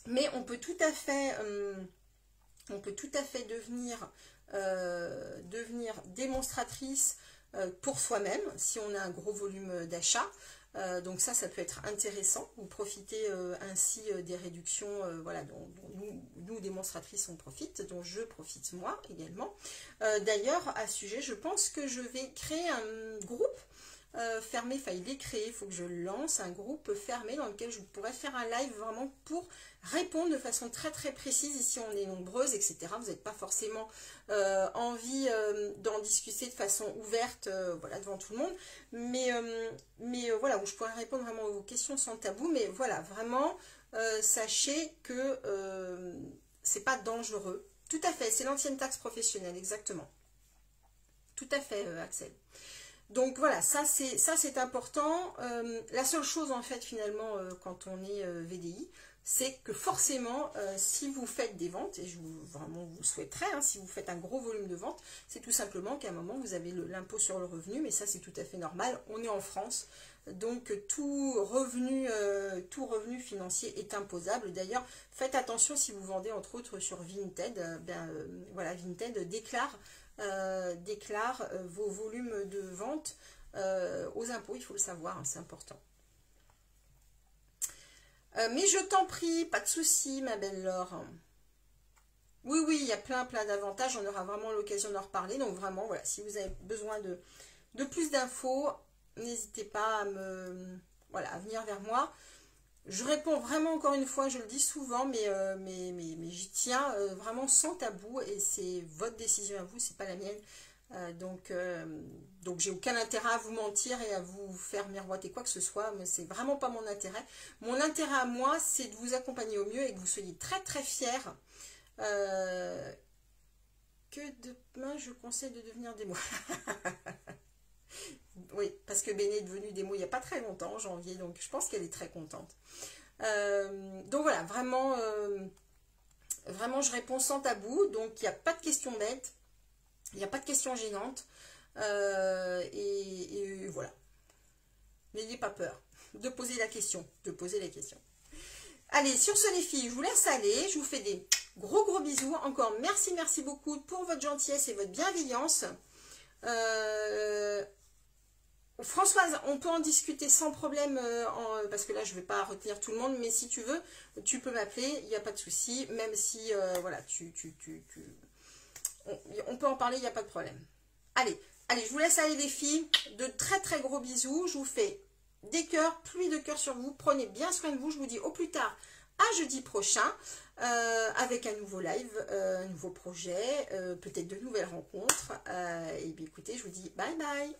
Mais on peut tout à fait devenir démonstratrice pour soi-même si on a un gros volume d'achat. Donc ça peut être intéressant. Vous profitez ainsi des réductions, voilà, dont nous, démonstratrices, on profite, dont je profite moi également. D'ailleurs, à ce sujet, je pense que je vais créer un groupe fermé, enfin il est créé, il faut que je lance un groupe fermé dans lequel je pourrais faire un live vraiment pour répondre de façon très très précise. Ici on est nombreuses, etc. Vous n'êtes pas forcément envie d'en discuter de façon ouverte, voilà, devant tout le monde, mais voilà, où je pourrais répondre vraiment aux questions sans tabou. Mais voilà, vraiment, sachez que c'est pas dangereux. Tout à fait, c'est l'ancienne taxe professionnelle, exactement. Tout à fait, Axel. Donc voilà, ça c'est important. La seule chose en fait finalement quand on est VDI, c'est que forcément si vous faites des ventes, et vraiment vous le souhaiterez, hein, si vous faites un gros volume de ventes, c'est tout simplement qu'à un moment vous avez l'impôt sur le revenu, mais ça c'est tout à fait normal, on est en France, donc tout revenu financier est imposable. D'ailleurs, faites attention si vous vendez entre autres sur Vinted, voilà, Vinted déclare vos volumes de vente aux impôts, il faut le savoir, hein, c'est important. Mais je t'en prie, pas de souci, ma belle Laure. Oui, il y a plein d'avantages, on aura vraiment l'occasion d'en reparler. Donc vraiment, voilà, si vous avez besoin de plus d'infos, n'hésitez pas à venir vers moi. Je réponds vraiment, encore une fois, je le dis souvent, mais j'y tiens vraiment sans tabou, et c'est votre décision à vous, c'est pas la mienne. Donc j'ai aucun intérêt à vous mentir et à vous faire miroiter quoi que ce soit, mais c'est vraiment pas mon intérêt. Mon intérêt à moi, c'est de vous accompagner au mieux et que vous soyez très très fiers. Que demain je conseille de devenir démo. Oui, parce que Béné est devenue démo il n'y a pas très longtemps, en janvier, donc je pense qu'elle est très contente. Donc voilà, vraiment, vraiment je réponds sans tabou, donc il n'y a pas de questions bêtes, il n'y a pas de questions gênantes, et voilà. N'ayez pas peur de poser la question, Allez, sur ce les filles, je vous laisse aller, je vous fais des gros bisous, encore merci beaucoup pour votre gentillesse et votre bienveillance. Françoise, on peut en discuter sans problème, parce que là je ne vais pas retenir tout le monde, mais si tu veux, tu peux m'appeler, il n'y a pas de souci, même si, voilà, on peut en parler, il n'y a pas de problème. Allez, je vous laisse aller les filles, de très très gros bisous, je vous fais des cœurs, pluie de cœurs sur vous, prenez bien soin de vous, je vous dis au plus tard, à jeudi prochain, avec un nouveau live, un nouveau projet, peut-être de nouvelles rencontres, et bien écoutez, je vous dis bye bye.